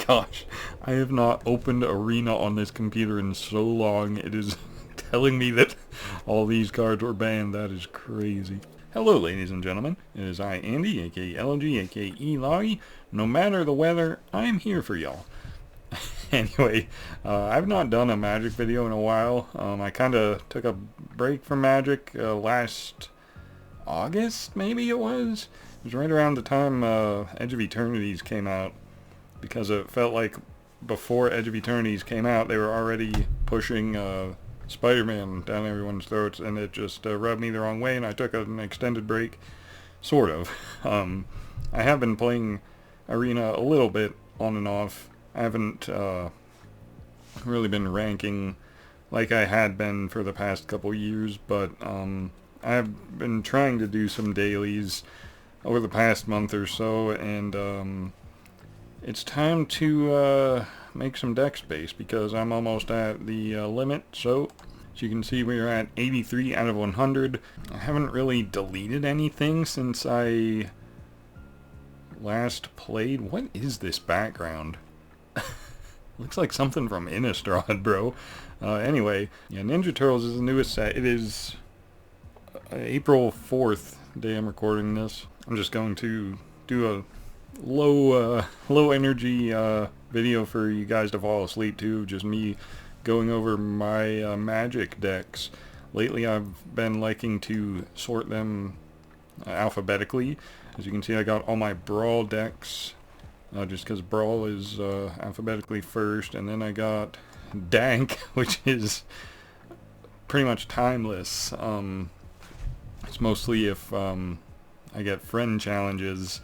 gosh, I have not opened Arena on this computer in so long. It is telling me that all these cards were banned. That is crazy. Hello, ladies and gentlemen. It is I, Andy, aka LG, aka Eli. No matter the weather, I'm here for y'all. Anyway, I've not done a Magic video in a while. I kind of took a break from Magic last August, maybe it was. It was right around the time Edge of Eternities came out, because it felt like before Edge of Eternities came out, they were already pushing Spider-Man down everyone's throats, and it just rubbed me the wrong way, and I took an extended break, sort of. I have been playing Arena a little bit on and off. I haven't really been ranking like I had been for the past couple years, but I've been trying to do some dailies over the past month or so, and it's time to make some deck space because I'm almost at the limit. So as you can see, we're at 83 out of 100. I haven't really deleted anything since I last played. What is this background? Looks like something from Innistrad, bro. Anyway, yeah, Ninja Turtles is the newest set. It is April 4th, day I'm recording this. I'm just going to do a low energy video for you guys to fall asleep to. Just me going over my Magic decks. Lately, I've been liking to sort them alphabetically. As you can see, I got all my Brawl decks. Just because Brawl is alphabetically first, and then I got Dank, which is pretty much timeless. It's mostly if I get friend challenges,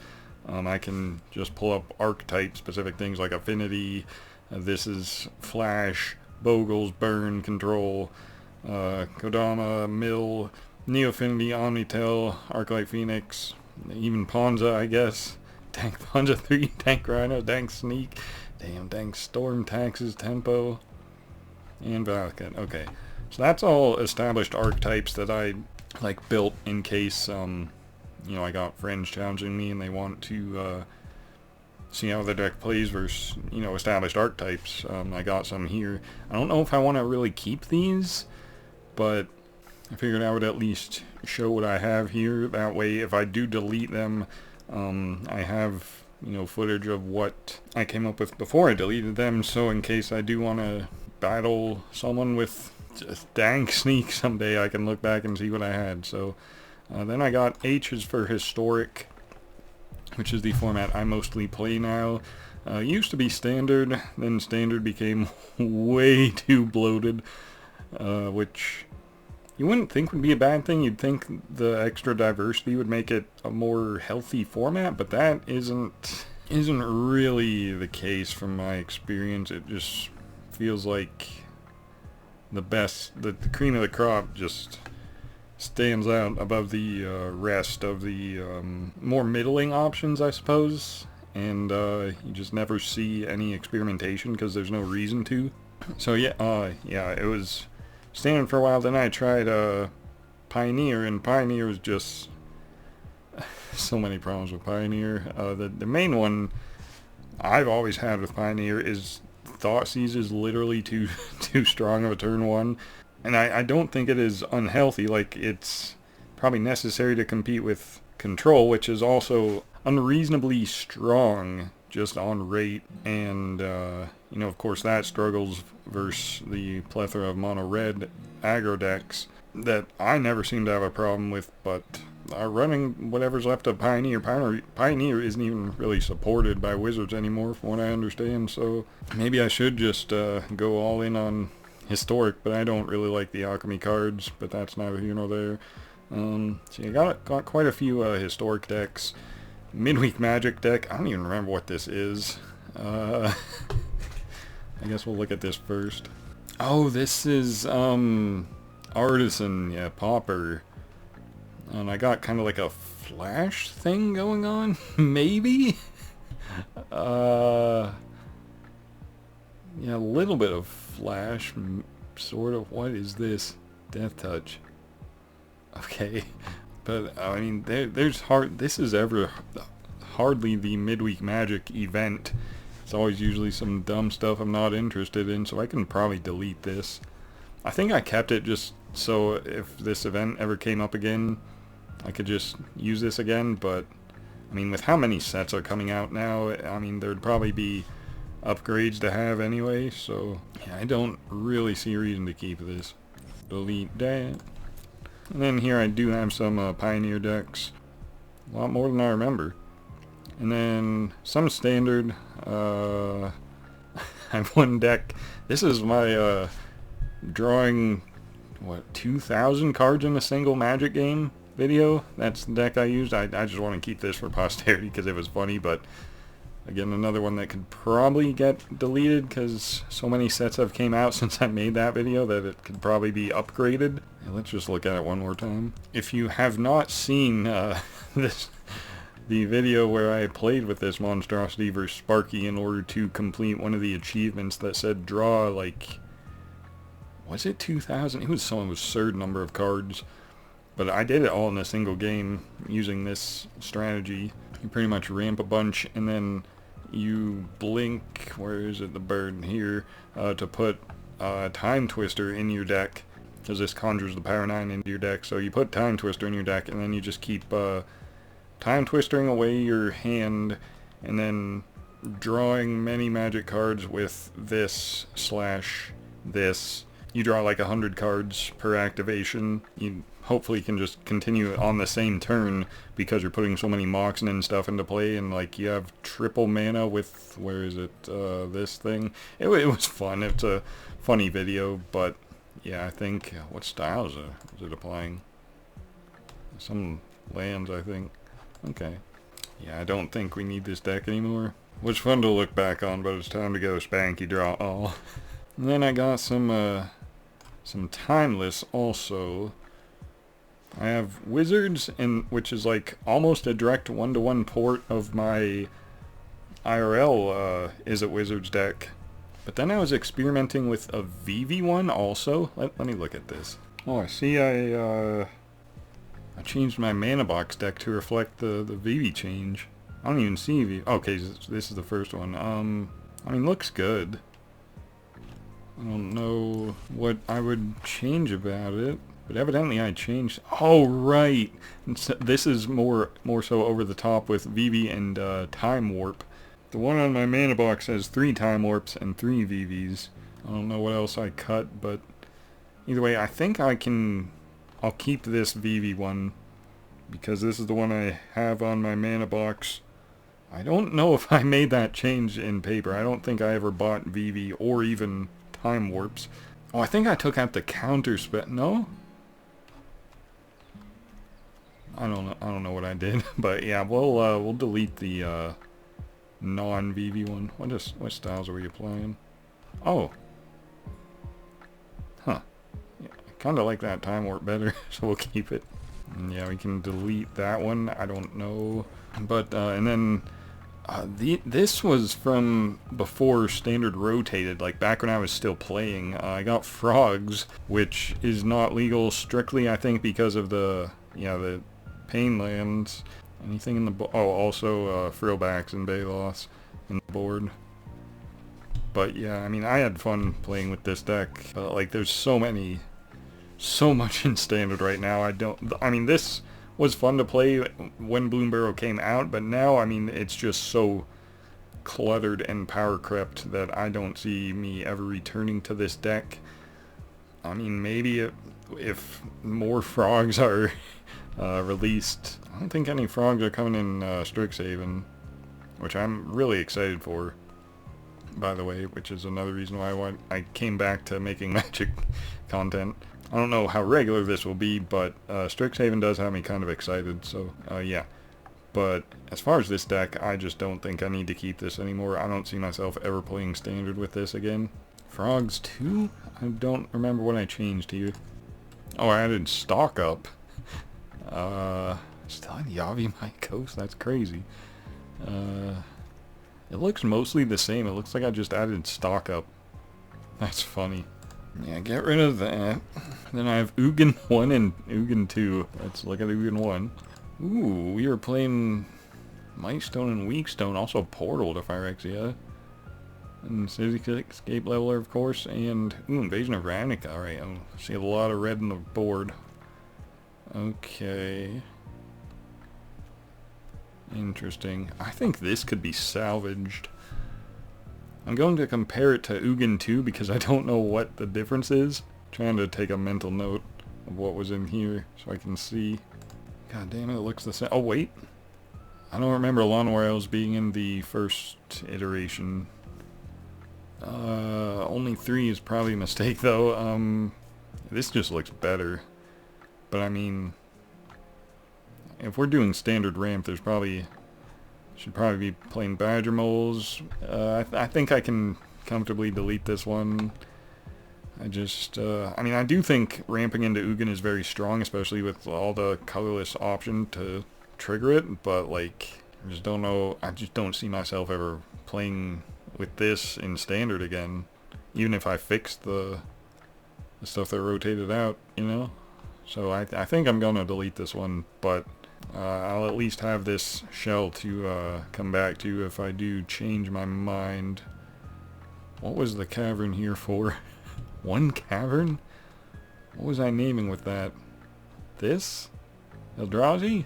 I can just pull up archetype specific things like Affinity. This is Flash, Bogles, Burn, Control, Kodama, Mill, Neo-Affinity, Omnitel, Arclight Phoenix, even Ponza, I guess. Dank Ponza 3, Dank Rhino, Dank Sneak, Dank Storm, Taxes, Tempo, and Valakut. Okay, so that's all established archetypes that I built in case I got friends challenging me and they want to see how the deck plays versus established archetypes. I got some here. I don't know if I want to really keep these, but I figured I would at least show what I have here. That way, if I do delete them, I have, footage of what I came up with before I deleted them, so in case I do want to battle someone with just Dank Sneak someday, I can look back and see what I had. So, then I got H is for Historic, which is the format I mostly play now. Used to be Standard, then Standard became way too bloated, which you wouldn't think would be a bad thing. You'd think the extra diversity would make it a more healthy format, but that isn't really the case from my experience. It just feels like the cream of the crop just stands out above the rest of the more middling options, I suppose, and you just never see any experimentation because there's no reason to. So yeah, it was Standard for a while. Then I tried Pioneer, and Pioneer was just so many problems with Pioneer. The main one I've always had with Pioneer is Thoughtseize is literally too strong of a turn one, and I don't think it is unhealthy. Like, it's probably necessary to compete with Control, which is also unreasonably strong just on rate, and of course that struggles versus the plethora of mono red aggro decks that I never seem to have a problem with. But running whatever's left of Pioneer isn't even really supported by Wizards anymore from what I understand, so maybe I should just go all in on Historic, but I don't really like the Alchemy cards, but that's neither here nor there. So you got quite a few Historic decks. Midweek Magic deck, I don't even remember what this is. I guess we'll look at this first. Oh, this is Artisan, yeah, Pauper. And I got kind of like a Flash thing going on, maybe? Yeah, a little bit of Flash, sort of. What is this? Death Touch. Okay. But, I mean, this is hardly the Midweek Magic event. It's always usually some dumb stuff I'm not interested in, so I can probably delete this. I think I kept it just so if this event ever came up again, I could just use this again, but I mean, with how many sets are coming out now, I mean, there'd probably be upgrades to have anyway, so yeah, I don't really see a reason to keep this. Delete that. And then here I do have some Pioneer decks. A lot more than I remember. And then some standard. I have one deck. This is my drawing, what, 2,000 cards in a single Magic game video. That's the deck I used. I just want to keep this for posterity because it was funny, but again, another one that could probably get deleted because so many sets have came out since I made that video that it could probably be upgraded. Let's just look at it one more time. If you have not seen the video where I played with this monstrosity versus Sparky in order to complete one of the achievements that said draw, like, was it 2,000? It was some absurd number of cards. But I did it all in a single game using this strategy. You pretty much ramp a bunch and then you blink, where is it, the bird here, to put Time Twister in your deck, because this conjures the Power 9 into your deck. So you put Time Twister in your deck and then you just keep Time Twistering away your hand and then drawing many magic cards with this / this. You draw like 100 cards per activation. You hopefully can just continue on the same turn because you're putting so many Moxen and stuff into play, and like you have triple mana with, where is it, this thing. It was fun. It's a funny video, but yeah, I think, what style is it applying? Some lands, I think. Okay. Yeah, I don't think we need this deck anymore. Was fun to look back on, but it's time to go Spanky draw all. And then I got some Timeless also. I have Wizards, which is like almost a direct one-to-one port of my IRL Is It Wizards deck. But then I was experimenting with a VV one also. Let me look at this. Oh, I see I changed my mana box deck to reflect the VV change. I don't even see VV. Okay, this is the first one. I mean, looks good. I don't know what I would change about it, but evidently I changed. Oh, right. So this is more so over the top with VV and Time Warp. The one on my mana box has 3 Time Warps and 3 VVs. I don't know what else I cut, but either way, I think I'll keep this VV one because this is the one I have on my mana box. I don't know if I made that change in paper. I don't think I ever bought VV or even Time Warps. Oh, I think I took out the counter spell. No? I don't know what I did, but yeah, we'll delete the non-VV one. What styles are we applying? Oh. Huh. Yeah, I kind of like that Time Warp better, so we'll keep it. And yeah, we can delete that one. I don't know. But, and then this was from before Standard rotated, like back when I was still playing. I got Frogs, which is not legal strictly, I think, because of the Pain lands. Anything in the also Frillbacks and Balos in the board. But yeah, I mean, I had fun playing with this deck. But like, there's so much in Standard right now. I mean, this was fun to play when Bloomburrow came out, but now, I mean, it's just so cluttered and power crept that I don't see me ever returning to this deck. I mean, maybe if more Frogs are released. I don't think any Frogs are coming in Strixhaven, which I'm really excited for, by the way, which is another reason why I came back to making Magic content. I don't know how regular this will be, but Strixhaven does have me kind of excited, so yeah. But as far as this deck, I just don't think I need to keep this anymore. I don't see myself ever playing Standard with this again. Frogs 2? I don't remember what I changed here. Oh, I added Stock Up. Still in Yavimaya Coast? That's crazy. It looks mostly the same. It looks like I just added Stock Up. That's funny. Yeah, get rid of that. Then I have Ugin 1 and Ugin 2. Let's look at Ugin 1. Ooh, we are playing Mightstone and Weakstone. Also Portal to Phyrexia. And Cityscape Leveler, of course, and Invasion of Ravnica. Alright, I see a lot of red on the board. Okay. Interesting. I think this could be salvaged. I'm going to compare it to Ugin 2 because I don't know what the difference is. Trying to take a mental note of what was in here so I can see. God damn it, it looks the same. Oh, wait. I don't remember Lawn Royals being in the first iteration. Only 3 is probably a mistake, though. This just looks better. But I mean, if we're doing standard ramp, there's probably... should probably be playing Badger Moles. I think I can comfortably delete this one. I just, I mean, I do think ramping into Ugin is very strong, especially with all the colorless option to trigger it, but, like, I just don't know, I just don't see myself ever playing with this in standard again, even if I fixed the stuff that rotated out, you know? So I think I'm gonna delete this one, but I'll at least have this shell to come back to if I do change my mind. What was the cavern here for? One cavern? What was I naming with that? This? Eldrazi?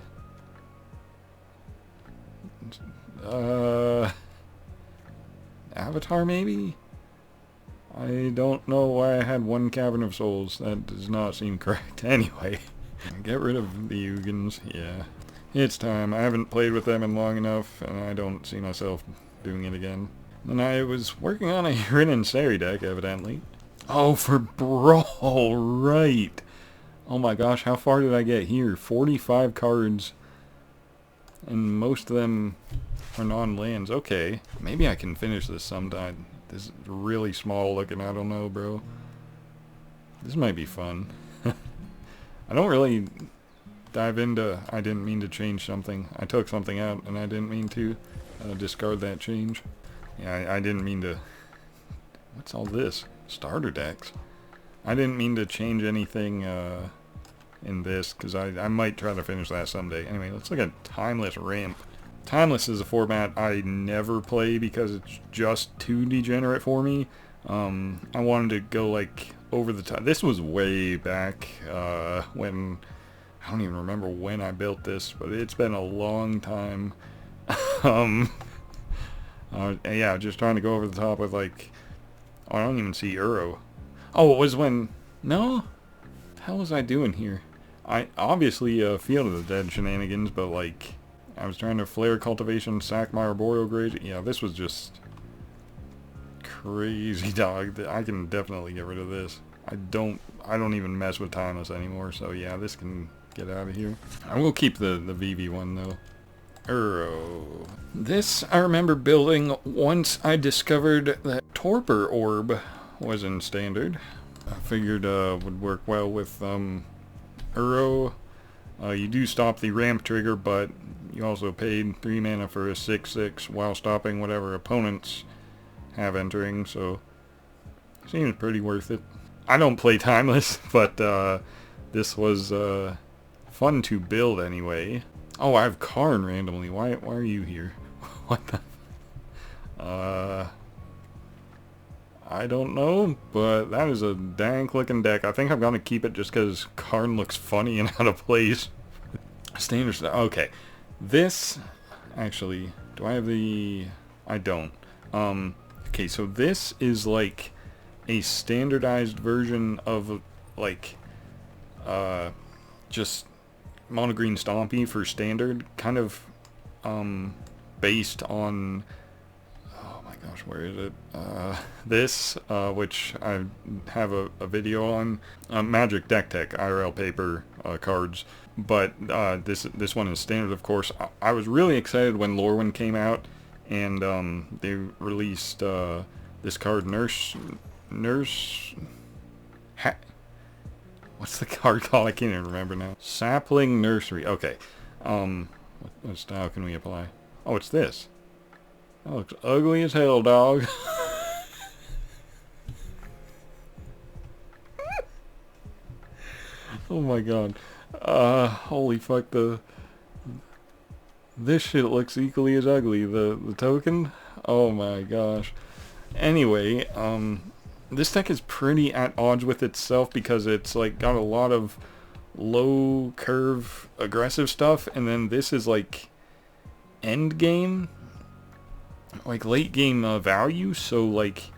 Avatar maybe? I don't know why I had one Cavern of Souls. That does not seem correct. Anyway, get rid of the Ugins. Yeah. It's time. I haven't played with them in long enough, and I don't see myself doing it again. And I was working on a Rin and Seri deck, evidently. Oh, for Brawl, right. Oh my gosh, how far did I get here? 45 cards. And most of them are non-lands. Okay, maybe I can finish this sometime. This is really small looking, I don't know, bro. This might be fun. I don't really dive into, I didn't mean to change something. I took something out and I didn't mean to discard that change. Yeah, I didn't mean to... What's all this? Starter decks? I didn't mean to change anything in this, because I might try to finish that someday. Anyway, let's look at Timeless Ramp. Timeless is a format I never play because it's just too degenerate for me. I wanted to go like over the top. This was way back when, I don't even remember when I built this, but it's been a long time. Yeah, just trying to go over the top with like, oh, I don't even see Uro. Oh, it was when, no? What the hell was I doing here? I obviously Field of the Dead shenanigans, but like, I was trying to Flare Cultivation, sack my Arboreal Grade. Yeah, this was just crazy, dog. I can definitely get rid of this. I don't even mess with Timeless anymore, so yeah, this can get out of here. I will keep the VV one though. Uro. This I remember building once I discovered that Torpor Orb was in standard. I figured would work well with Uro. You do stop the ramp trigger, but you also paid 3 mana for a 6/6 while stopping whatever opponents have entering, so seems pretty worth it. I don't play Timeless, but this was fun to build anyway. Oh, I have Karn randomly. Why are you here? What the... I don't know, but that is a dank looking deck. I think I'm gonna keep it just because Karn looks funny and out of place. Standard stuff. Okay. This, actually, do I have the... I don't. Okay, so this is like a standardized version of like, just Mono Green Stompy for standard, kind of, based on... Gosh, where is it? This, which I have a video on, Magic Deck Tech IRL paper cards, but this one is standard, of course. I was really excited when Lorwyn came out, and they released this card, what's the card called? I can't even remember now. Sapling Nursery. Okay. What style can we apply? Oh, it's this. That looks ugly as hell, dog. Oh my god. Holy fuck, this shit looks equally as ugly. The token? Oh my gosh. Anyway, this deck is pretty at odds with itself because it's like got a lot of low curve aggressive stuff, and then this is like end game, like late game value. So like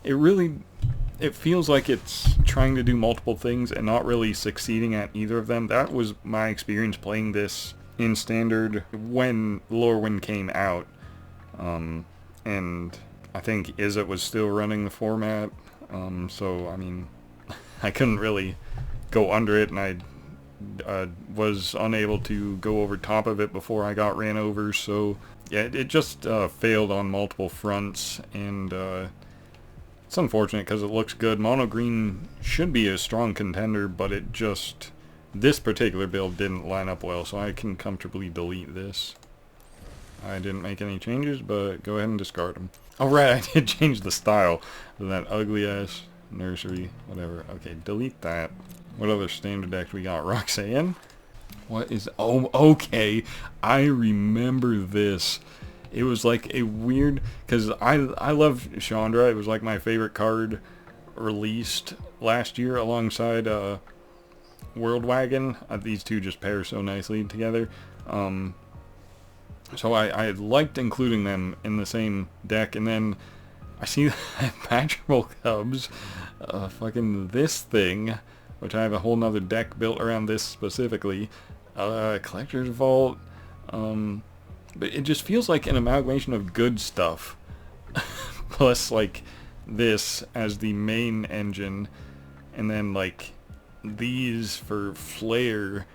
it feels like it's trying to do multiple things and not really succeeding at either of them. That was my experience playing this in Standard when Lorwyn came out. And I think Izzet was still running the format. So, I mean, I couldn't really go under it, and I was unable to go over top of it before I got ran over. So, yeah, it just failed on multiple fronts, and it's unfortunate because it looks good. Mono Green should be a strong contender, but this particular build didn't line up well, so I can comfortably delete this. I didn't make any changes, but go ahead and discard them. Oh right, I did change the style of that ugly ass nursery, whatever. Okay, delete that. What other standard decks we got? Roxanne? What is... Oh, okay. I remember this. It was like a weird... Because I love Chandra. It was like my favorite card released last year alongside World Wagon. These two just pair so nicely together. So I liked including them in the same deck, and then I see Magical Cubs, fucking this thing, which I have a whole nother deck built around this specifically, Collector's Vault, but it just feels like an amalgamation of good stuff, plus like this as the main engine, and then like these for flair.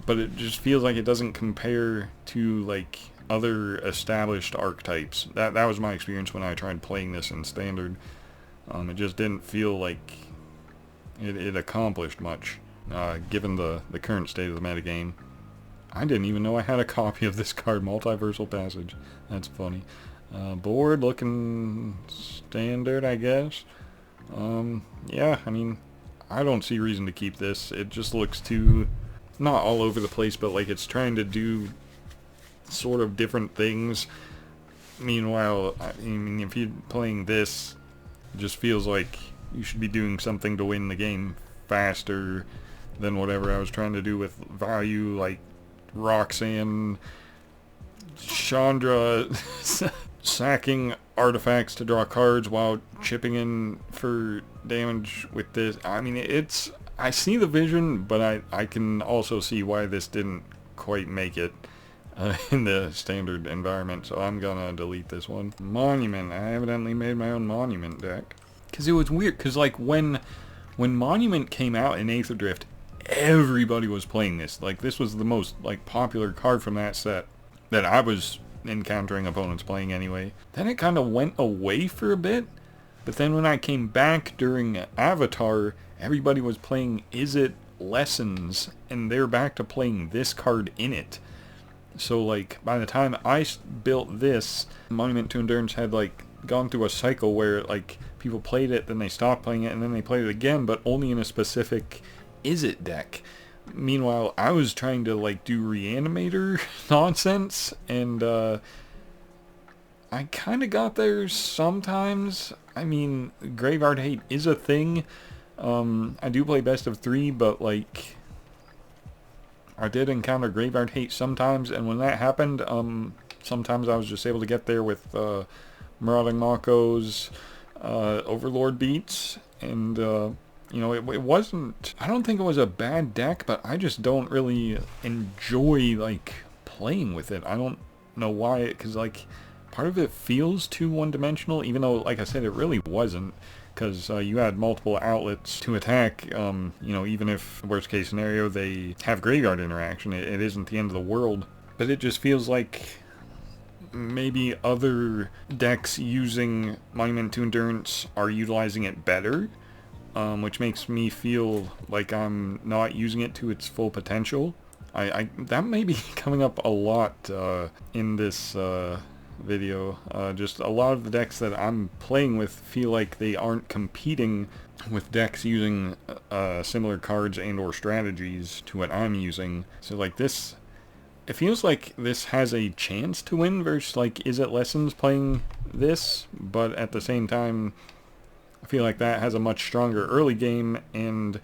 But it just feels like it doesn't compare to like other established archetypes. That was my experience when I tried playing this in Standard. It just didn't feel like it accomplished much, given the current state of the metagame. I didn't even know I had a copy of this card, Multiversal Passage. That's funny. Board looking standard, I guess. Yeah, I mean, I don't see reason to keep this. It just looks too... not all over the place, but like it's trying to do sort of different things. Meanwhile, I mean, if you're playing this, it just feels like you should be doing something to win the game faster than whatever I was trying to do with value, like Roxanne, Chandra, sacking artifacts to draw cards while chipping in for damage with this. I mean, I see the vision, but I can also see why this didn't quite make it in the Standard environment, so I'm gonna delete this one. Monument. I evidently made my own Monument deck. Because it was weird, because like when Monument came out in Aether Drift, everybody was playing this. Like this was the most like popular card from that set that I was encountering opponents playing anyway. Then it kind of went away for a bit, but then when I came back during Avatar, everybody was playing Izzet Lessons, and they're back to playing this card in it. So, like, by the time I built this, Monument to Endurance had, like, gone through a cycle where, like, people played it, then they stopped playing it, and then they played it again, but only in a specific Izzet deck. Meanwhile, I was trying to, like, do Reanimator nonsense, and, I kind of got there sometimes. I mean, Graveyard Hate is a thing. I do play best of 3, but like I did encounter Graveyard Hate sometimes, and when that happened, sometimes I was just able to get there with Marauding Mako's Overlord beats, and you know, it wasn't, I don't think it was a bad deck, but I just don't really enjoy like playing with it. I don't know why, because like part of it feels too one-dimensional, even though, like I said, it really wasn't. Because you had multiple outlets to attack, you know, even if, worst case scenario, they have graveyard interaction, it isn't the end of the world. But it just feels like maybe other decks using Monument to Endurance are utilizing it better, which makes me feel like I'm not using it to its full potential. That may be coming up a lot in this video. Just a lot of the decks that I'm playing with feel like they aren't competing with decks using similar cards and or strategies to what I'm using. So like this it feels like this has a chance to win versus like Is It Lessons playing this, but at the same time, I feel like that has a much stronger early game and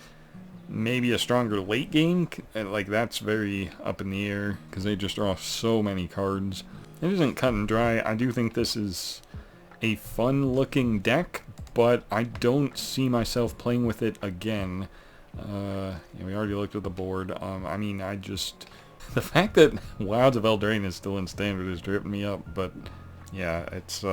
maybe a stronger late game. Like that's very up in the air because they just draw so many cards. It isn't cut and dry. I do think this is a fun looking deck, but I don't see myself playing with it again. Yeah, we already looked at the board. I mean, I just... The fact that Wilds of Eldraine is still in Standard is dripping me up, but yeah, it's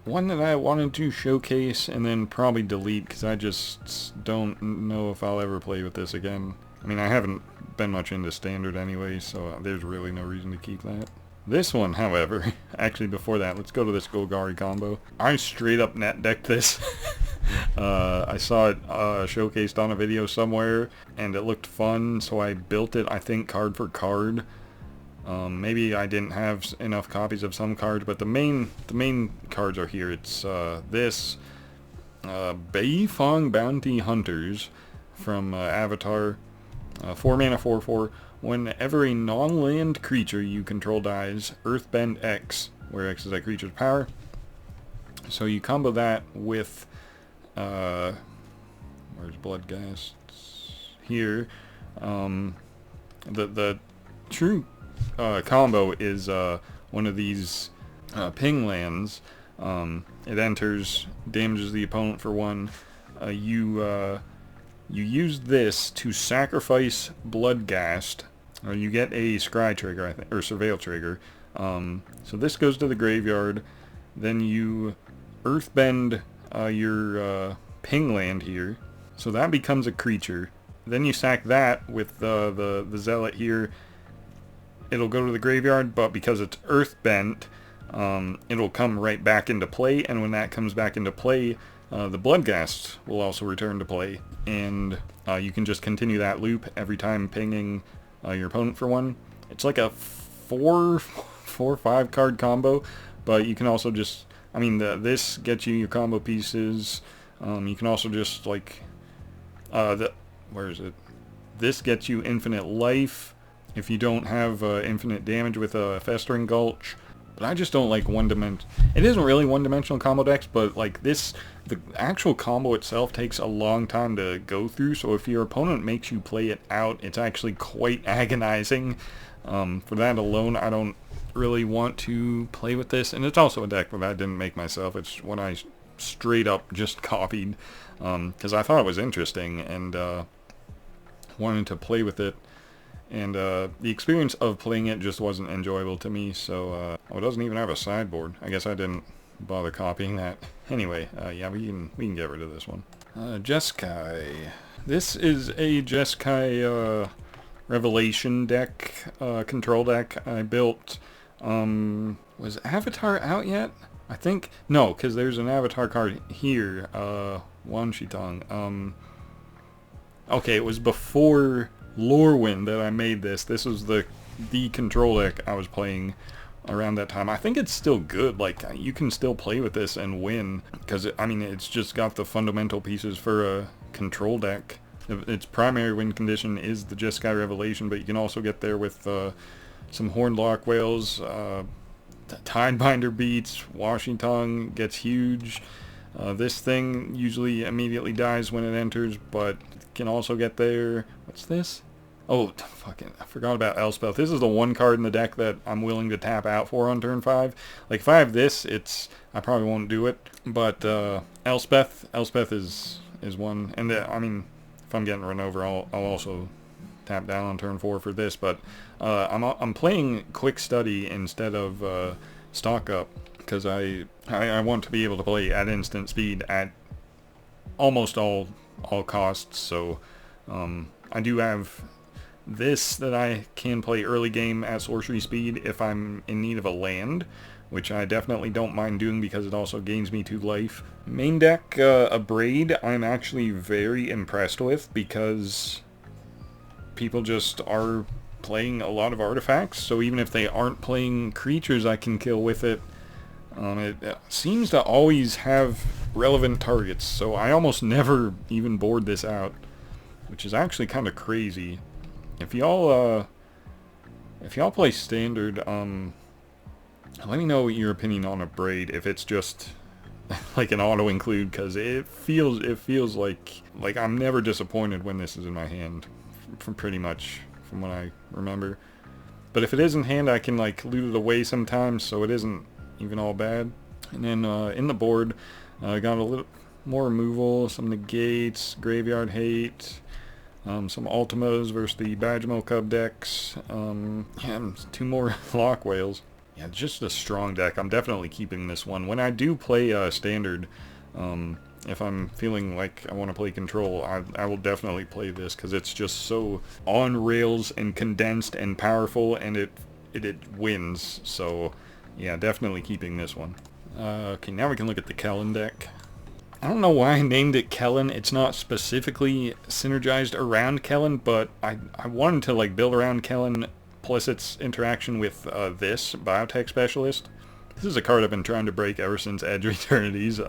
one that I wanted to showcase and then probably delete because I just don't know if I'll ever play with this again. I mean, I haven't been much into Standard anyway, so there's really no reason to keep that. This one, however, actually before that, let's go to this Golgari combo. I straight up net decked this. I saw it showcased on a video somewhere, and it looked fun, so I built it, I think, card for card. Maybe I didn't have enough copies of some cards, but the main cards are here. It's this Beifong Bounty Hunters from Avatar, 4 mana 4/4. Whenever a non-land creature you control dies, Earthbend X, where X is that creature's power. So you combo that with, where's Bloodghast? Here. The true combo is one of these ping lands. It enters, damages the opponent for 1. You use this to sacrifice Bloodghast. You get a Scry trigger, I think, or Surveil trigger. So this goes to the graveyard. Then you Earthbend your ping land here. So that becomes a creature. Then you sack that with the Zealot here. It'll go to the graveyard, but because it's Earthbent, it'll come right back into play. And when that comes back into play, the Bloodghast will also return to play, and you can just continue that loop every time pinging your opponent for 1. It's like a 4-5 card combo, but you can also just, I mean, this gets you your combo pieces. You can also just like, where is it? This gets you infinite life if you don't have infinite damage with a Festering Gulch. But I just don't like one-dimensional... It isn't really one-dimensional combo decks, but like this, the actual combo itself takes a long time to go through, so if your opponent makes you play it out, it's actually quite agonizing. For that alone, I don't really want to play with this, and it's also a deck that I didn't make myself. It's one I straight up just copied, because I thought it was interesting, and wanted to play with it. And the experience of playing it just wasn't enjoyable to me, so it doesn't even have a sideboard. I guess I didn't bother copying that. Anyway, yeah, we can get rid of this one. Jeskai. This is a Jeskai Revelation deck, control deck I built. Was Avatar out yet? I think no, because there's an Avatar card here. Wan Shi Tong. Okay, it was before Lorwyn that I made this. This was the control deck I was playing around that time. I think it's still good. Like, you can still play with this and win, because I mean, it's just got the fundamental pieces for a control deck. Its primary win condition is the Jeskai Revelation, but you can also get there with some Horned Lock Whales, Tidebinder Beats, Washington gets huge. This thing usually immediately dies when it enters, but can also get there. What's this? Oh, fucking, I forgot about Elspeth. This is the one card in the deck that I'm willing to tap out for on turn 5. Like, if I have this, I probably won't do it. But Elspeth is one. And I mean, if I'm getting run over, I'll also tap down on turn 4 for this. But I'm playing Quick Study instead of Stock Up, because I want to be able to play at instant speed at almost all costs. So I do have this that I can play early game at sorcery speed if I'm in need of a land, which I definitely don't mind doing because it also gains me 2 life. Main deck, Abrade, I'm actually very impressed with, because people just are playing a lot of artifacts, so even if they aren't playing creatures I can kill with it, it seems to always have relevant targets, so I almost never even board this out, which is actually kind of crazy. If y'all If y'all play Standard, let me know your opinion on a Braid, if it's just like an auto include, because it feels like I'm never disappointed when this is in my hand, from pretty much from what I remember. But if it is in hand, I can like loot it away sometimes, so it isn't even all bad. And then in the board, I got a little more removal, some negates, graveyard hate, some Ultimas versus the Badgermill Cub decks, and 2 more Lock Whales. Yeah, just a strong deck. I'm definitely keeping this one. When I do play Standard, if I'm feeling like I want to play Control, I will definitely play this, because it's just so on rails and condensed and powerful, and it wins. So yeah, definitely keeping this one. Okay, now we can look at the Kellen deck. I don't know why I named it Kellen. It's not specifically synergized around Kellen, but I wanted to like build around Kellen, plus its interaction with this Biotech Specialist. This is a card I've been trying to break ever since Edge of Eternities.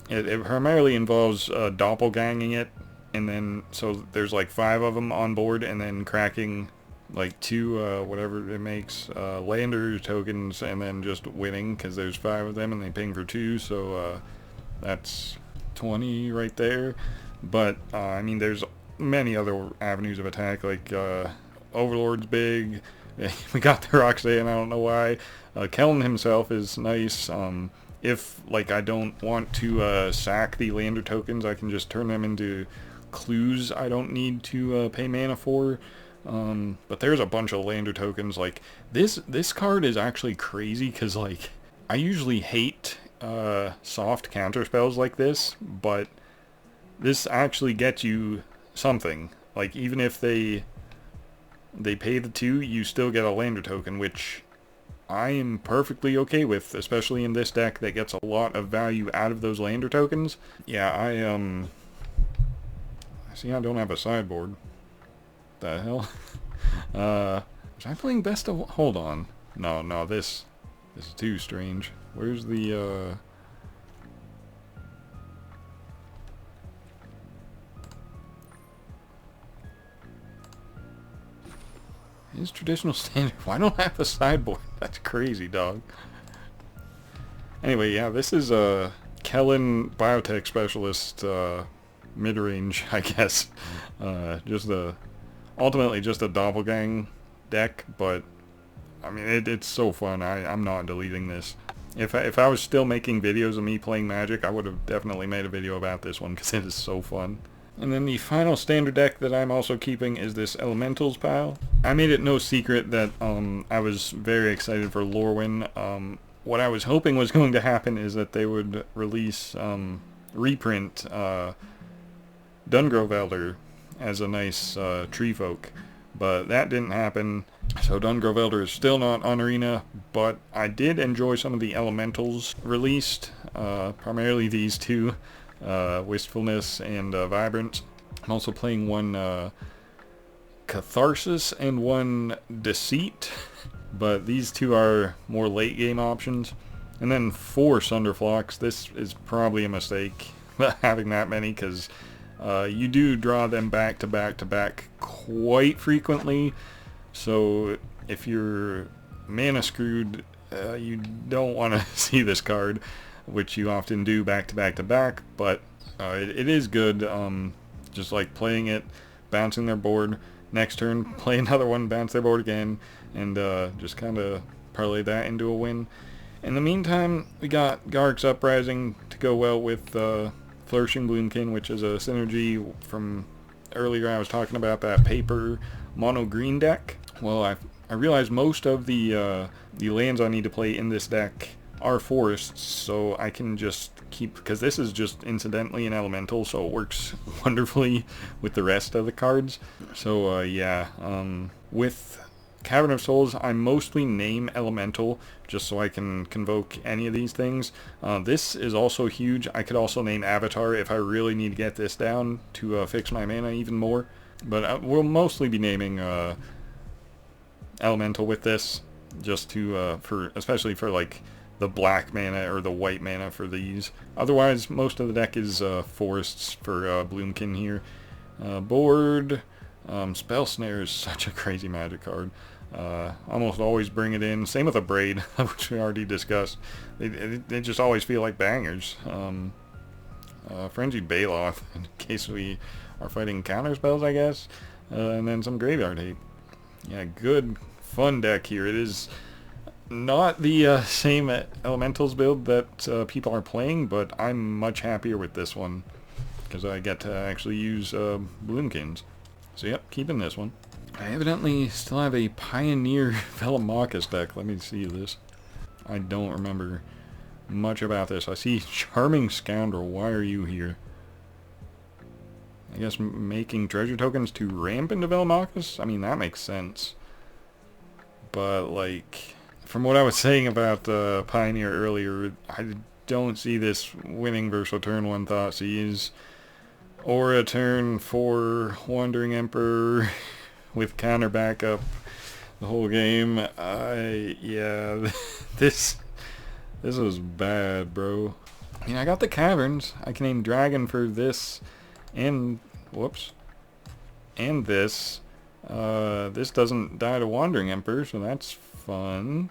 It primarily involves doppelganging it, and then so there's like 5 of them on board, and then cracking like 2 whatever it makes Lander tokens, and then just winning, because there's 5 of them and they ping for 2, so that's 20 right there. But I mean, there's many other avenues of attack, like Overlord's big. We got the Roxanne, I don't know why. Kellen himself is nice. If like I don't want to sack the Lander tokens, I can just turn them into clues I don't need to pay mana for. But there's a bunch of Lander tokens. Like this card is actually crazy, because like I usually hate soft counter spells like this, but this actually gets you something. Like even if they pay the 2, you still get a Lander token, which I am perfectly okay with, especially in this deck that gets a lot of value out of those Lander tokens. Yeah, I see I don't have a sideboard. The hell? Was I playing best of... Hold on. No, this is too strange. Where's the, Is traditional Standard? Why don't I have a sideboard? That's crazy, dog. Anyway, yeah, this is a Kellen Biotech Specialist mid-range, I guess. Ultimately just a doppelgang deck, but I mean it's so fun. I'm not deleting this. If I was still making videos of me playing Magic, I would have definitely made a video about this one, because it is so fun. And then the final Standard deck that I'm also keeping is this Elementals pile. I made it no secret that I was very excited for Lorwyn. What I was hoping was going to happen is that they would release, reprint Dungrove Elder as a nice tree folk, but that didn't happen. So Dungrove Elder is still not on Arena, but I did enjoy some of the Elementals released, primarily these 2. Wistfulness and Vibrant. I'm also playing one Catharsis and one Deceit, but these 2 are more late game options. And then 4 Sunderflocks. This is probably a mistake, having that many, because you do draw them back to back to back quite frequently. So if you're mana screwed, you don't want to see this card, which you often do back to back to back, but it is good. Just like playing it, bouncing their board, next turn play another one, bounce their board again, and just kind of parlay that into a win. In the meantime, we got Garruk's Uprising to go well with Flourishing Bloomkin, which is a synergy from earlier. I was talking about that paper mono green deck. Well, I realized most of the lands I need to play in this deck are forests, so I can just keep, because this is just incidentally an elemental, so it works wonderfully with the rest of the cards. So yeah, with Cavern of Souls, I mostly name elemental just so I can convoke any of these things. This is also huge. I could also name Avatar if I really need to get this down to fix my mana even more, but we'll mostly be naming elemental with this, just to especially for like the black mana or the white mana for these. Otherwise, most of the deck is forests for Bloomkin here. Board, Spell Snare is such a crazy Magic card. Almost always bring it in. Same with a Braid, which we already discussed. They just always feel like bangers. Frenzied Baloth, in case we are fighting counter spells, I guess. And then some Graveyard Hate. Yeah, good, fun deck here. It is not the same Elementals build that people are playing, but I'm much happier with this one because I get to actually use Bloomkins. So yep, keeping this one. I evidently still have a Pioneer Velomachus deck. Let me see this. I don't remember much about this. I see Charming Scoundrel. Why are you here? I guess making treasure tokens to ramp into Velomachus? I mean, that makes sense. But, like, from what I was saying about Pioneer earlier, I don't see this winning versus a turn 1 Thoughtseize or a turn 4 Wandering Emperor with counter backup the whole game. Yeah, this is bad, bro. I mean, I got the Caverns. I can aim Dragon for this and, whoops, and this. This doesn't die to Wandering Emperor, so that's fun.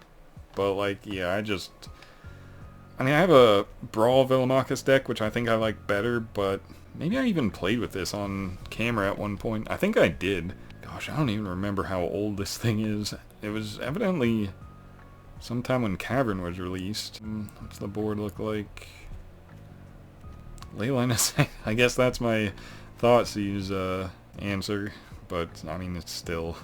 But, like, yeah, I mean, I have a Brawl Velomachus deck, which I think I like better, but maybe I even played with this on camera at one point. I think I did. Gosh, I don't even remember how old this thing is. It was evidently sometime when Cavern was released. What's the board look like? Leyline, I guess that's my Thoughtseize answer, but I mean, it's still...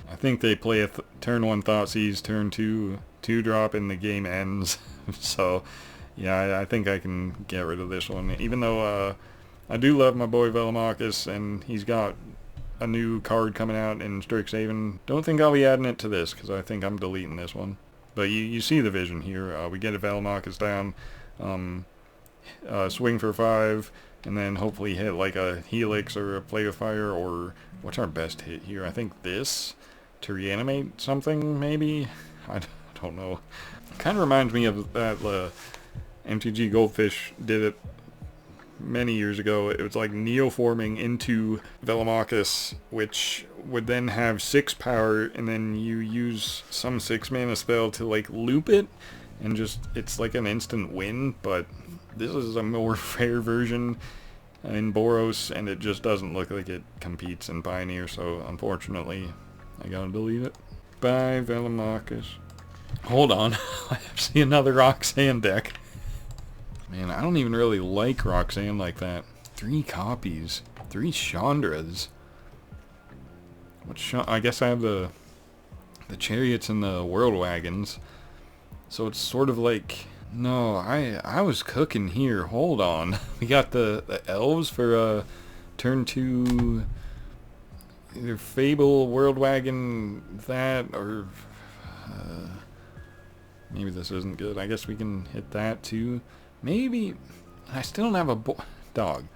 I think they play a turn 1 Thoughtseize, turn 2 2-drop, and the game ends. So, yeah, I think I can get rid of this one. Even though I do love my boy Velomachus, and he's got a new card coming out in Strixhaven. Don't think I'll be adding it to this, because I think I'm deleting this one. But you see the vision here. We get a Velomachus down, swing for 5, and then hopefully hit like a Helix or a Plate of Fire, or what's our best hit here? I think this to reanimate something, maybe? I don't know. Kind of reminds me of that MTG Goldfish did it many years ago. It was like neoforming into Velomachus, which would then have 6 power, and then you use some 6 mana spell to like loop it, and just it's like an instant win. But this is a more fair version in Boros, and it just doesn't look like it competes in Pioneer, so unfortunately I gotta delete it. Bye, Velomachus. Hold on, I see another Roxanne deck. Man, I don't even really like Roxanne like that. 3 copies. 3 Chandras. I guess I have the Chariots and the World Wagons. So it's sort of like... No, I was cooking here. Hold on. We got the Elves for turn 2... Either Fable, World Wagon, that, or... maybe this isn't good. I guess we can hit that too. Maybe... I still don't have a dog.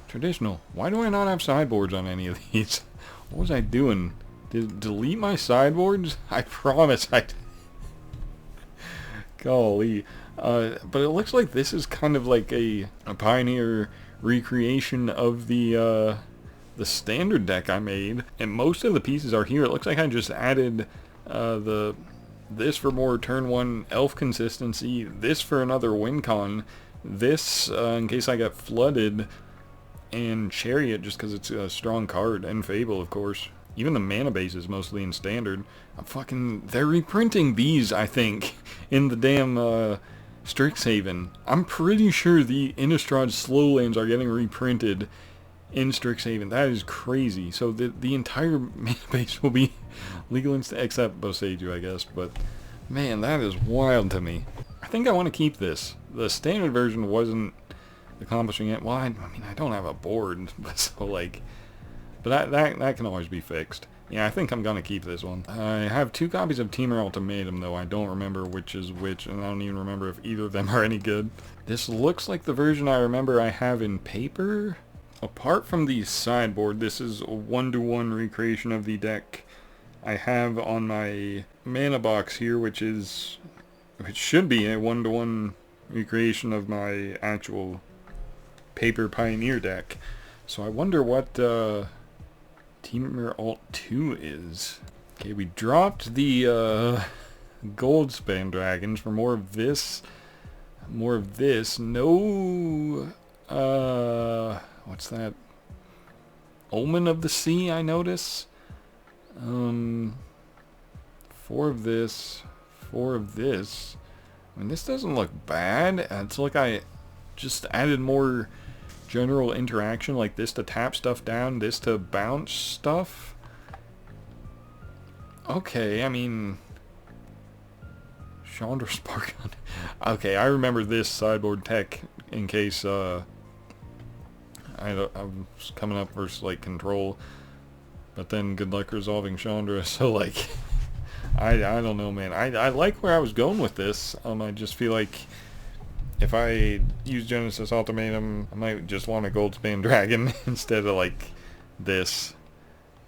Traditional. Why do I not have sideboards on any of these? What was I doing? Delete my sideboards? I promise I... Golly. But it looks like this is kind of like a Pioneer recreation of the standard deck I made. And most of the pieces are here. It looks like I just added this for more turn 1 elf consistency, this for another win con, this in case I got flooded, and Chariot just because it's a strong card, and Fable of course. Even the mana base is mostly in standard. They're reprinting these, I think, in the damn Strixhaven. I'm pretty sure the Innistrad Slowlands are getting reprinted in Strixhaven. That is crazy. So the entire mana base will be legal except Boseiju, I guess. But man, that is wild to me. I think I want to keep this. The standard version wasn't accomplishing it. Well, I mean, I don't have a board, so like, but that can always be fixed. Yeah, I think I'm gonna keep this one. I have 2 copies of Temur Ultimatum, though I don't remember which is which, and I don't even remember if either of them are any good. This looks like the version I remember I have in paper. Apart from the sideboard, this is a 1-to-1 recreation of the deck I have on my mana box here, which should be a 1-to-1 recreation of my actual paper Pioneer deck. So I wonder what Temur Alt 2 is. Okay, we dropped the Goldspan Dragons for more of this. More of this. No, what's that? Omen of the Sea, I notice. 4 of this. 4 of this. I mean, this doesn't look bad. It's like I just added more general interaction, like this to tap stuff down, this to bounce stuff. Okay, I mean, Chandra Spark. Okay, I remember this sideboard tech in case I was coming up versus like control, but then good luck resolving Chandra. So like, I don't know, man. I like where I was going with this. I just feel like if I use Genesis Ultimatum, I might just want a Goldspan Dragon instead of like this.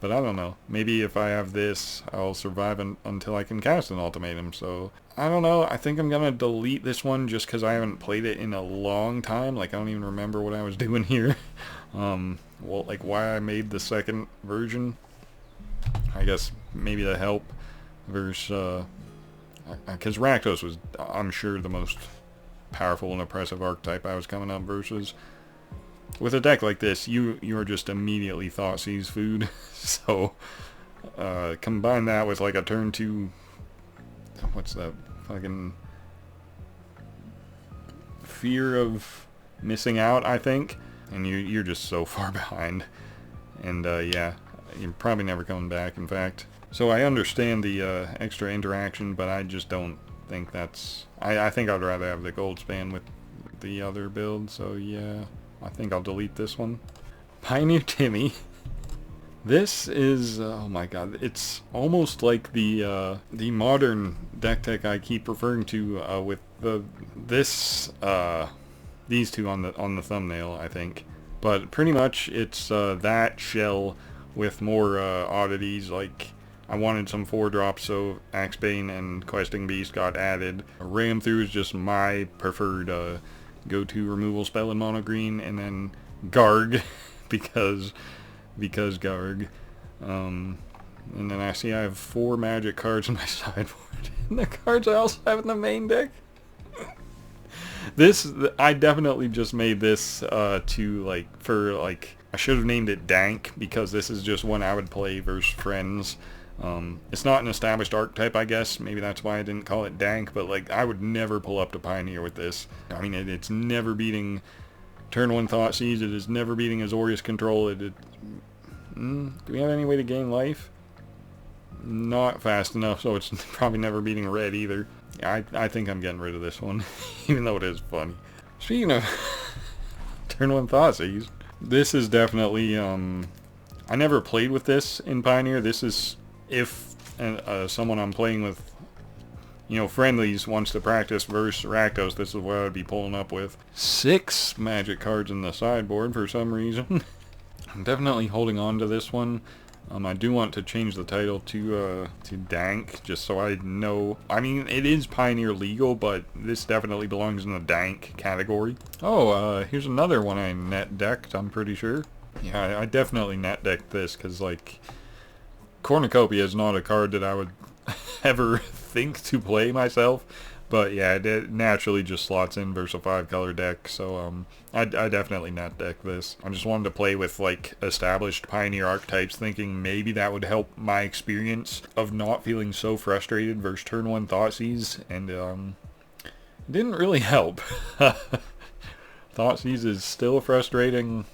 But I don't know. Maybe if I have this, I'll survive until I can cast an Ultimatum. So I don't know. I think I'm gonna delete this one just because I haven't played it in a long time. Like I don't even remember what I was doing here. Well, like why I made the second version. I guess maybe to help versus because Rakdos was, I'm sure, the most powerful and oppressive archetype I was coming up versus. With a deck like this, you are just immediately Thoughtseize food. So combine that with like a turn 2, what's that fucking fear of missing out, I think, and you're just so far behind. And yeah, you're probably never coming back, in fact. So I understand the extra interaction, but I just don't think that's... I think I'd rather have the Goldspan with the other build, so yeah, I think I'll delete this one. Pioneer Timmy. This is, oh my god, it's almost like the modern deck tech I keep referring to with these two on the thumbnail, I think. But pretty much it's that shell with more oddities. Like I wanted some 4-drops, so Axebane and Questing Beast got added. Ram Through is just my preferred go-to removal spell in mono green, and then Garg because Garg. And then I see I have 4 magic cards in my sideboard. And the cards I also have in the main deck. This, I definitely just made this to like, for like, I should have named it Dank, because this is just one I would play versus friends. It's not an established archetype, I guess. Maybe that's why I didn't call it Dank, but like, I would never pull up to Pioneer with this. I mean, it's never beating Turn 1 Thoughtseize. It is never beating Azorius Control. Do we have any way to gain life? Not fast enough, so it's probably never beating Red either. I think I'm getting rid of this one, even though it is funny. Speaking of Turn 1 Thoughtseize, this is definitely, I never played with this in Pioneer. This is if someone I'm playing with, you know, friendlies wants to practice versus Rakdos, this is what I would be pulling up with. 6 magic cards in the sideboard for some reason. I'm definitely holding on to this one. I do want to change the title to Dank, just so I know. I mean, it is Pioneer legal, but this definitely belongs in the Dank category. Oh, here's another one I net decked, I'm pretty sure. Yeah, I definitely net decked this, because, like, Cornucopia is not a card that I would ever think to play myself. But yeah, it naturally just slots in versus a 5-color deck, so I definitely net deck this. I just wanted to play with like established Pioneer archetypes, thinking maybe that would help my experience of not feeling so frustrated versus Turn 1 Thoughtseize, and it didn't really help. Thoughtseize is still frustrating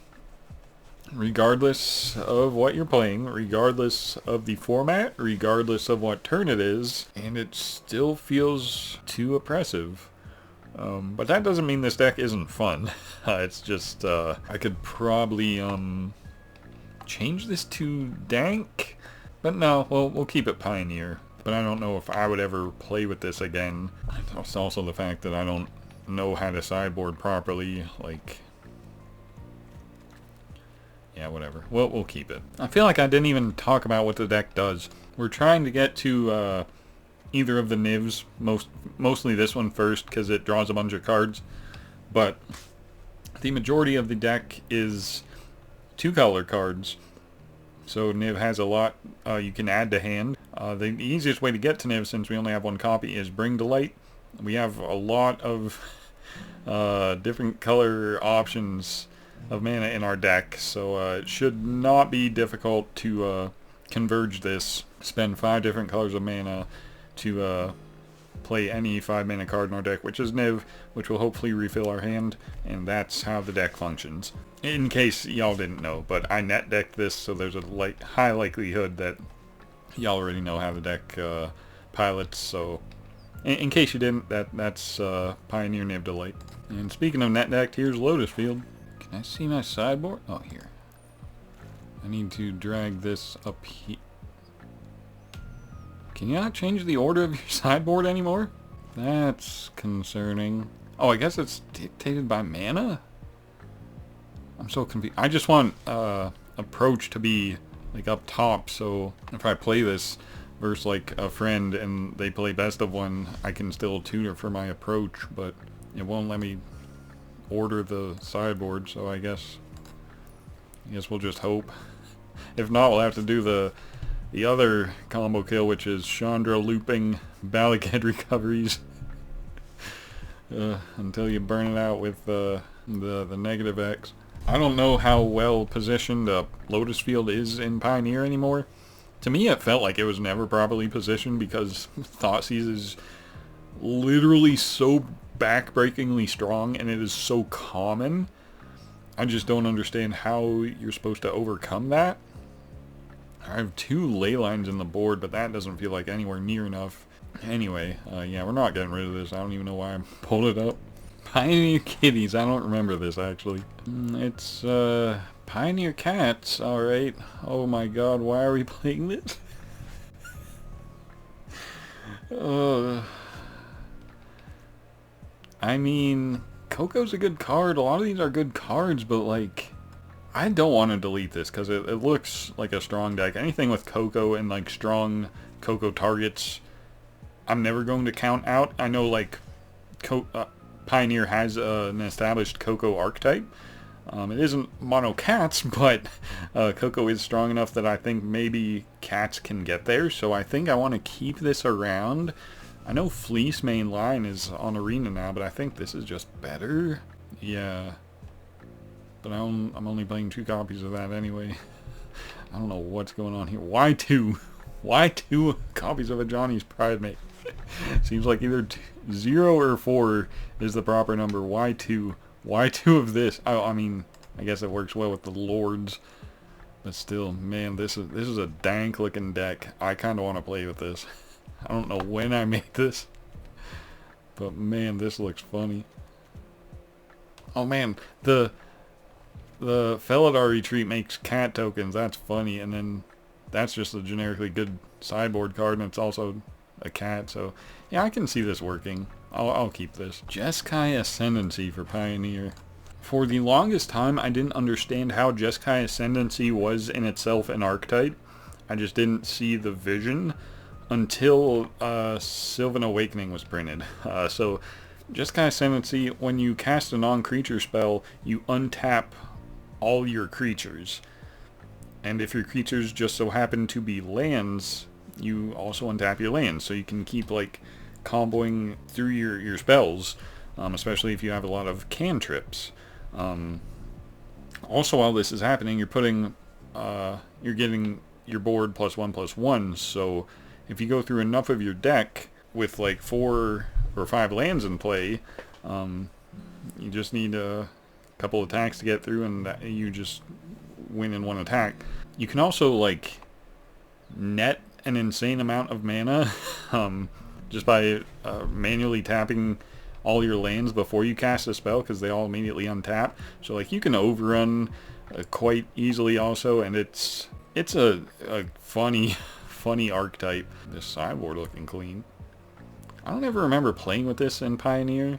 regardless of what you're playing, regardless of the format, regardless of what turn it is, and it still feels too oppressive. But that doesn't mean this deck isn't fun. It's just, I could probably, change this to Dank, but no, we'll keep it Pioneer. But I don't know if I would ever play with this again. It's also the fact that I don't know how to sideboard properly, like... Yeah, whatever. We'll keep it. I feel like I didn't even talk about what the deck does. We're trying to get to either of the Nivs, mostly this one first, because it draws a bunch of cards. But the majority of the deck is 2-color cards. So Niv has a lot you can add to hand. The easiest way to get to Niv, since we only have one copy, is Bring to Light. We have a lot of different color options of mana in our deck, so it should not be difficult to converge this. Spend 5 different colors of mana to play any 5 mana card in our deck, which is Niv, which will hopefully refill our hand, and that's how the deck functions. In case y'all didn't know, but I net decked this, so there's a high likelihood that y'all already know how the deck pilots, so in case you didn't, that's Pioneer Niv to Light. And speaking of net decked, here's Lotus Field. Can I see my sideboard? Oh, here. I need to drag this up here. Can you not change the order of your sideboard anymore? That's concerning. Oh, I guess it's dictated by mana? I'm so confused. I just want approach to be like up top, so if I play this versus like a friend and they play best of one, I can still tutor for my approach, but it won't let me order the sideboard, so I guess we'll just hope. If not, we'll have to do the other combo kill, which is Chandra looping Balaked recoveries until you burn it out with the negative X. I don't know how well positioned Lotus Field is in Pioneer anymore. To me, it felt like it was never properly positioned because Thoughtseize is literally so backbreakingly strong and it is so common. I just don't understand how you're supposed to overcome that. I have 2 ley lines in the board, but that doesn't feel like anywhere near enough. Anyway, yeah, we're not getting rid of this. I don't even know why I pulled it up. Pioneer Kitties. I don't remember this, actually. It's, Pioneer Cats. Alright. Oh my god, why are we playing this? I mean, Coco's a good card. A lot of these are good cards, but, like, I don't want to delete this because it looks like a strong deck. Anything with Coco and, like, strong Coco targets, I'm never going to count out. I know, like, Pioneer has an established Coco archetype. It isn't mono cats, but Coco is strong enough that I think maybe cats can get there. So I think I want to keep this around. I know Fleece main line is on Arena now, but I think this is just better. Yeah. But I'm only playing 2 copies of that anyway. I don't know what's going on here. Why 2? Why 2 copies of Ajani's Pridemate? Seems like either 0 or 4 is the proper number. Why 2? Why 2 of this? Oh, I mean, I guess it works well with the Lords. But still, man, this is a dank looking deck. I kind of want to play with this. I don't know when I made this. But man, this looks funny. Oh man, the Felidar Retreat makes cat tokens. That's funny. And then that's just a generically good sideboard card, and it's also a cat. So yeah, I can see this working. I'll keep this. Jeskai Ascendancy for Pioneer. For the longest time, I didn't understand how Jeskai Ascendancy was in itself an archetype. I just didn't see the vision until Sylvan Awakening was printed. So Jeskai Ascendancy, when you cast a non-creature spell, you untap all your creatures. And if your creatures just so happen to be lands, you also untap your lands. So you can keep, like, comboing through your spells, especially if you have a lot of cantrips. Also, while this is happening, you're putting, you're getting your board +1/+1, so if you go through enough of your deck with like 4 or 5 lands in play, you just need a couple attacks to get through, and you just win in 1 attack. You can also, like, net an insane amount of mana just by manually tapping all your lands before you cast a spell, because they all immediately untap. So, like, you can overrun quite easily also, and it's a funny archetype. This sideboard looking clean. I don't ever remember playing with this in Pioneer.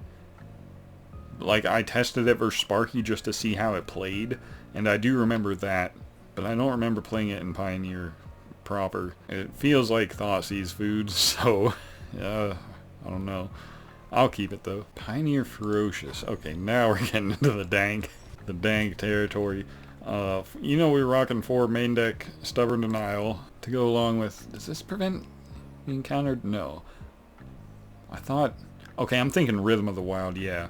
Like, I tested it versus Sparky just to see how it played, and I do remember that, but I don't remember playing it in Pioneer proper. It feels like Thoughtseize food, so I don't know. I'll keep it though. Pioneer Ferocious. Okay, now we're getting into the dank territory. You know we were rocking 4 main deck Stubborn Denial to go along with... Does this prevent being countered? No. I thought... Okay, I'm thinking Rhythm of the Wild, yeah.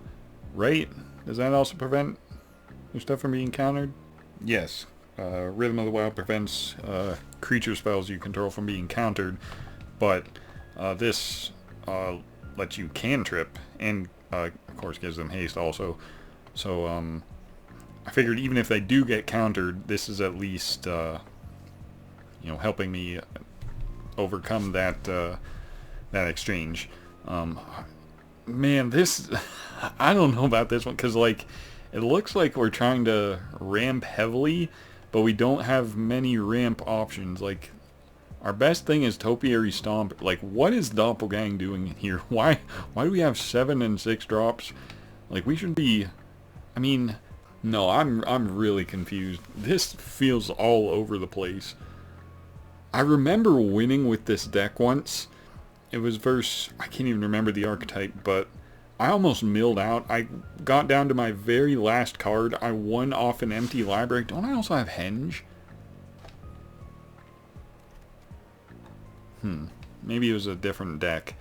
Right? Does that also prevent your stuff from being countered? Yes. Rhythm of the Wild prevents creature spells you control from being countered, but this lets you cantrip, and of course gives them haste also. So I figured even if they do get countered, this is at least helping me overcome that that exchange. Man, this I don't know about this one, because like it looks like we're trying to ramp heavily, but we don't have many ramp options. Like, our best thing is Topiary Stomp. Like, what is Doppelgang doing here? Why do we have 7 and 6 drops? Like, we should be... I mean, no, I'm really confused. This feels all over the place. I remember winning with this deck once. It was versus... I can't even remember the archetype, but I almost milled out. I got down to my very last card. I won off an empty library. Don't I also have Henge? Maybe it was a different deck.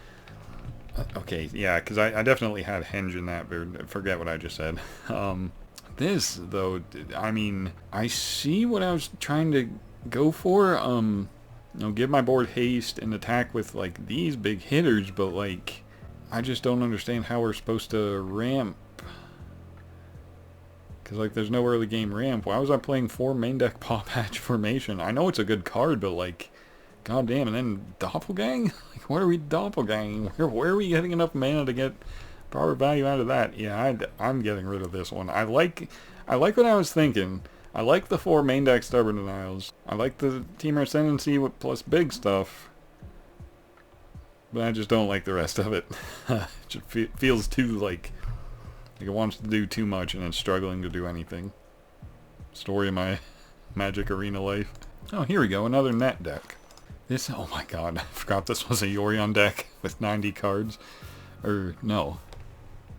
Okay, yeah, because I definitely had Henge in that, but forget what I just said. This, though, I mean, I see what I was trying to go for. Give my board haste and attack with, like, these big hitters, but, like... I just don't understand how we're supposed to ramp. Because, like, there's no early game ramp. Why was I playing 4 main deck Paw Patch Formation? I know it's a good card, but, like, goddamn. And then Doppelgang? Like, what are we doppelganging? Where are we getting enough mana to get proper value out of that? Yeah, I'm getting rid of this one. I like what I was thinking. I like the 4 main deck Stubborn Denials. I like the Team Ascendancy with plus big stuff. But I just don't like the rest of it. It just feels too, like it wants to do too much and it's struggling to do anything. Story of my Magic Arena life. Oh, here we go, another net deck. This, oh my god, I forgot this was a Yorion deck with 90 cards. Or, no.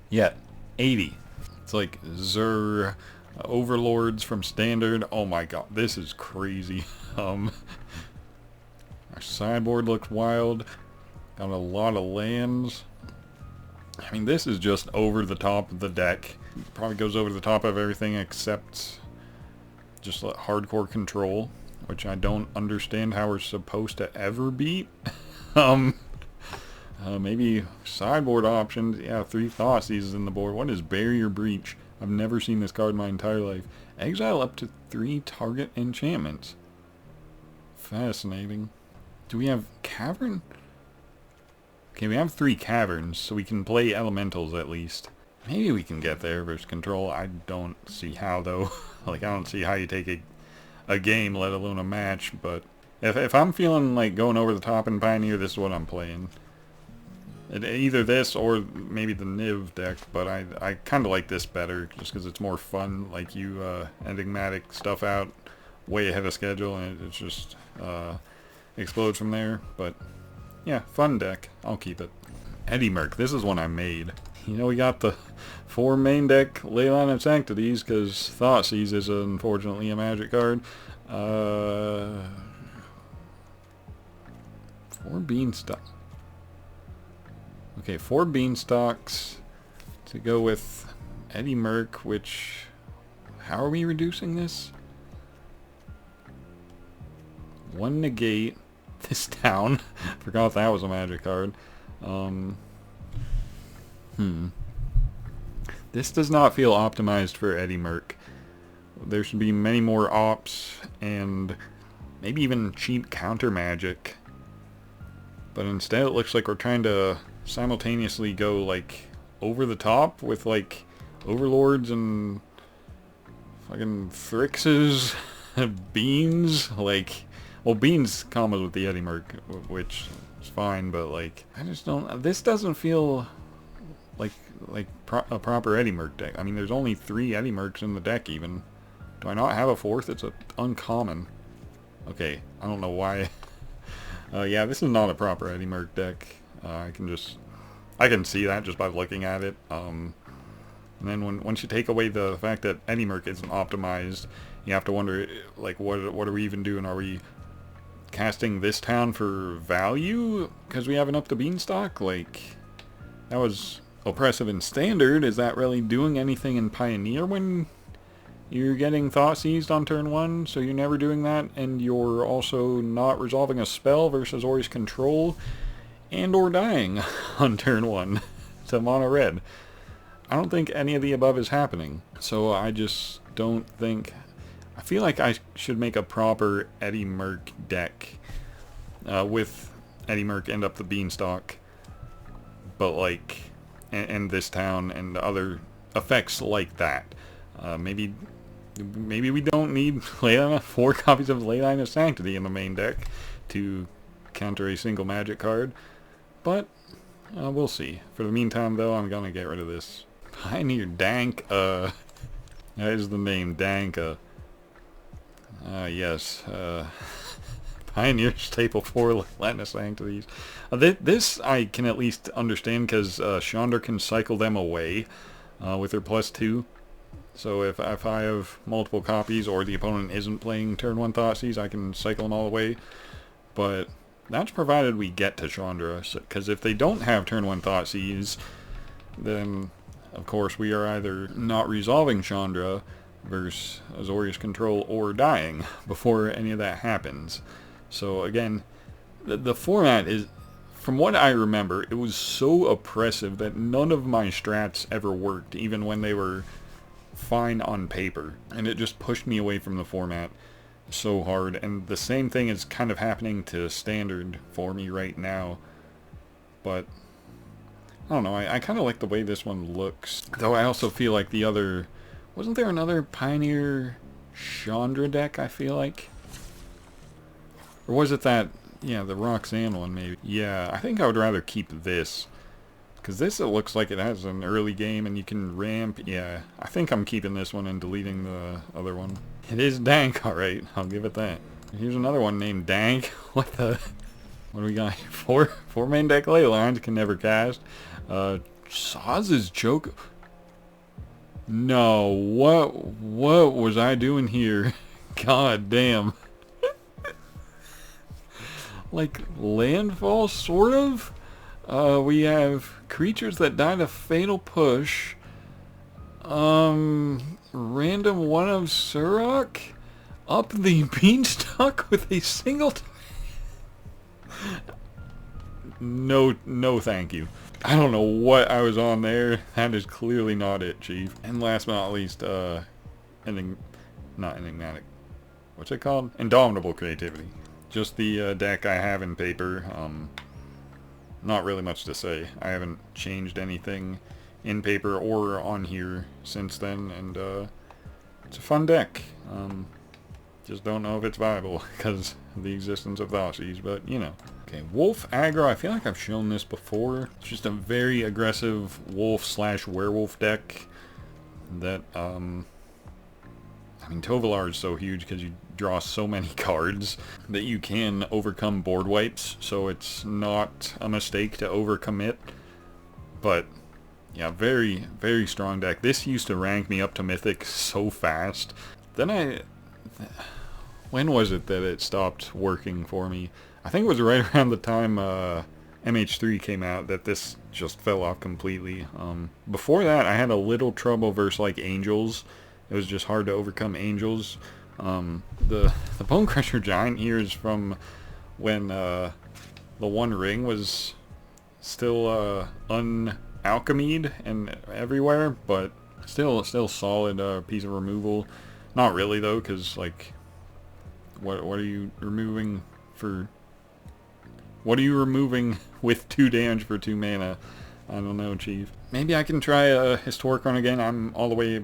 Yet, 80. It's like Zur Overlords from Standard. Oh my god, this is crazy. Our sideboard looks wild. Got a lot of lands. I mean, this is just over the top of the deck. Probably goes over the top of everything except just hardcore control, which I don't understand how we're supposed to ever beat. Maybe sideboard options. Yeah, 3 Thoughtseize in the board. What is Barrier Breach? I've never seen this card in my entire life. Exile up to 3 target enchantments. Fascinating. Do we have Cavern? Okay, we have 3 caverns, so we can play elementals at least. Maybe we can get there versus control. I don't see how, though. Like, I don't see how you take a game, let alone a match. But if I'm feeling like going over the top in Pioneer, this is what I'm playing. Either this or maybe the Niv deck, but I kind of like this better just because it's more fun. Like, you enigmatic stuff out way ahead of schedule, and it just explodes from there. But... yeah, fun deck. I'll keep it. Eddie Merc. This is one I made. You know, we got the 4 main deck Leyline of Sanctities, because Thoughtseize is unfortunately a magic card. 4 Beanstalk. Okay, 4 Beanstalks to go with Eddie Merc, which... how are we reducing this? 1 negate. This down. Forgot that was a magic card. This does not feel optimized for Eddie Merc. There should be many more ops and maybe even cheap counter magic. But instead it looks like we're trying to simultaneously go like over the top with like Overlords and fucking Thrixes, Beans, like... well, Beans combos with the Eddie Merc, which is fine, but like, I just don't... this doesn't feel like a proper Eddie Merc deck. I mean, there's only 3 Eddie Mercs in the deck even. Do I not have a 4th? It's uncommon. Okay, I don't know why. Yeah, this is not a proper Eddie Merc deck. I can see that just by looking at it. And then once you take away the fact that Eddie Merc isn't optimized, you have to wonder, like, what are we even doing? Are we casting this town for value because we haven't upped the beanstalk? Like, that was oppressive in standard. Is that really doing anything in Pioneer when you're getting thought seized on turn 1? So you're never doing that, and you're also not resolving a spell versus Ori's Control and or dying on turn 1 to mono red. I don't think any of the above is happening. So I just don't think... I feel like I should make a proper Eddie Merc deck with Eddie Merc end up the beanstalk, but like, and this town and other effects like that. Maybe we don't need 4 copies of Leyline of Sanctity in the main deck to counter a single magic card, but we'll see. For the meantime, though, I'm gonna get rid of this Pioneer Dank. That is the name, Dank. Yes. Pioneer Staple 4 Leyline of Sanctities. This I can at least understand because Chandra can cycle them away with her +2. So if I have multiple copies or the opponent isn't playing turn 1 Thoughtseize, I can cycle them all away. But that's provided we get to Chandra, because if they don't have turn 1 Thoughtseize, then of course we are either not resolving Chandra versus Azorius Control or dying before any of that happens. So again, the format is, from what I remember, it was so oppressive that none of my strats ever worked, even when they were fine on paper, and it just pushed me away from the format so hard. And the same thing is kind of happening to standard for me right now, but I don't know, I kind of like the way this one looks, though I also feel like the other, wasn't there another Pioneer Chandra deck, I feel like? Or was it that, yeah, the Roxanne one maybe? Yeah, I think I would rather keep this, because this, it looks like it has an early game and you can ramp. Yeah, I think I'm keeping this one and deleting the other one. It is Dank, alright, I'll give it that. Here's another one named Dank. What the... What do we got here? Four main deck ley lines, can never cast. Saz's Choke... No, what was I doing here? God damn. Like, landfall, sort of? We have creatures that die to Fatal Push. Random one of Surok. Up the Beanstalk with a single... No thank you. I don't know what I was on there. That is clearly not it, Chief. And last but not least, not enigmatic. What's it called? Indomitable Creativity. Just the deck I have in paper. Not really much to say. I haven't changed anything in paper or on here since then, and it's a fun deck. Just don't know if it's viable because of the existence of Thoughtseize, but you know. Okay, Wolf Aggro, I feel like I've shown this before. It's just a very aggressive wolf/werewolf deck that, I mean, Tovolar is so huge because you draw so many cards that you can overcome board wipes, so it's not a mistake to overcommit. But yeah, very, very strong deck. This used to rank me up to Mythic so fast. Then when was it that it stopped working for me? I think it was right around the time MH3 came out that this just fell off completely. Before that, I had a little trouble versus like Angels. It was just hard to overcome Angels. The Bone Crusher Giant here is from when the One Ring was still unalchemied and everywhere, but still solid piece of removal. Not really though, because like, what are you removing for? What are you removing with 2 damage for 2 mana? I don't know, Chief. Maybe I can try a Historic Run again. I'm all the way...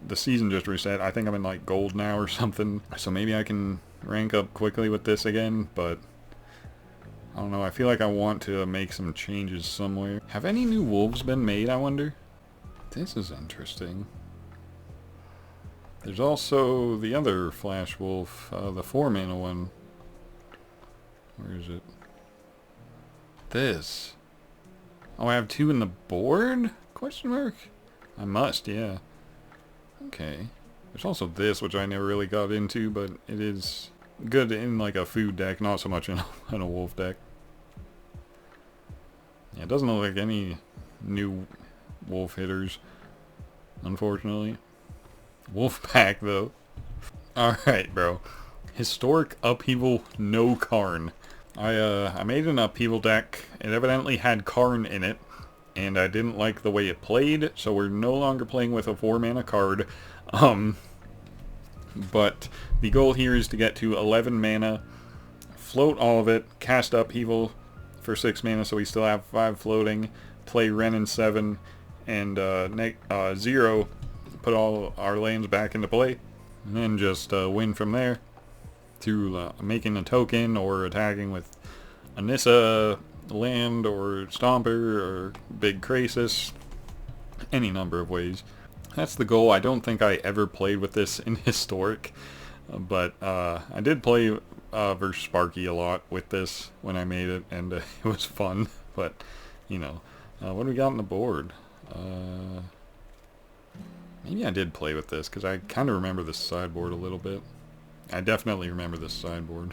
The season just reset. I think I'm in like gold now or something. So maybe I can rank up quickly with this again, but... I don't know. I feel like I want to make some changes somewhere. Have any new wolves been made, I wonder? This is interesting. There's also the other Flash Wolf, the 4-mana one. Where is it? This. Oh, I have 2 in the board? Question mark? I must, yeah. Okay. There's also this, which I never really got into, but it is good in like a food deck, not so much in in a wolf deck. Yeah, it doesn't look like any new wolf hitters, unfortunately. Wolf pack, though. Alright, bro. Historic Upheaval, no Karn. I made an Upheaval deck. It evidently had Karn in it, and I didn't like the way it played, so we're no longer playing with a 4-mana card. But the goal here is to get to 11 mana, float all of it, cast Upheaval for 6 mana, so we still have 5 floating, play Wrenn and 7, and 0, put all our lands back into play, and then just win from there through making a token or attacking with a Nissa land or Stomper or Big Krasis, any number of ways. That's the goal. I don't think I ever played with this in Historic, but I did play versus Sparky a lot with this when I made it, and it was fun. But, you know, what do we got on the board? Maybe I did play with this, because I kind of remember this sideboard a little bit. I definitely remember this sideboard.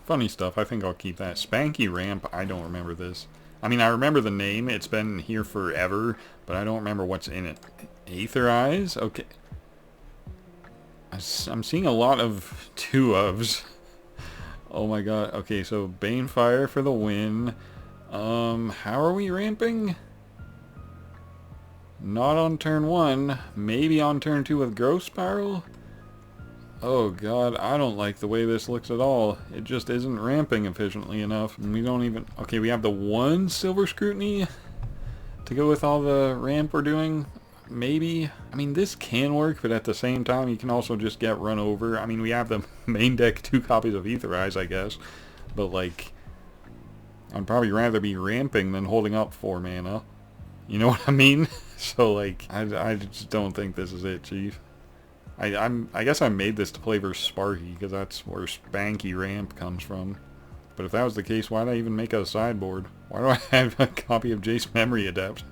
Funny stuff. I think I'll keep that. Spanky Ramp, I don't remember this. I mean, I remember the name. It's been here forever, but I don't remember what's in it. Aether Eyes? Okay. I'm seeing a lot of 2-ofs. Oh my god. Okay, so Banefire for the win. How are we ramping? Not on turn 1. Maybe on turn 2 with Growth Spiral? Oh god, I don't like the way this looks at all. It just isn't ramping efficiently enough. And we don't even... Okay, we have the 1 Silver Scrutiny to go with all the ramp we're doing. Maybe. I mean, this can work, but at the same time, you can also just get run over. I mean, we have the main deck 2 copies of Aether Eyes, I guess. But, like, I'd probably rather be ramping than holding up 4 mana. You know what I mean? So, like, I just don't think this is it, Chief. I guess I made this to play versus Sparky, because that's where Spanky Ramp comes from. But if that was the case, why did I even make a sideboard? Why do I have a copy of Jace Memory Adept?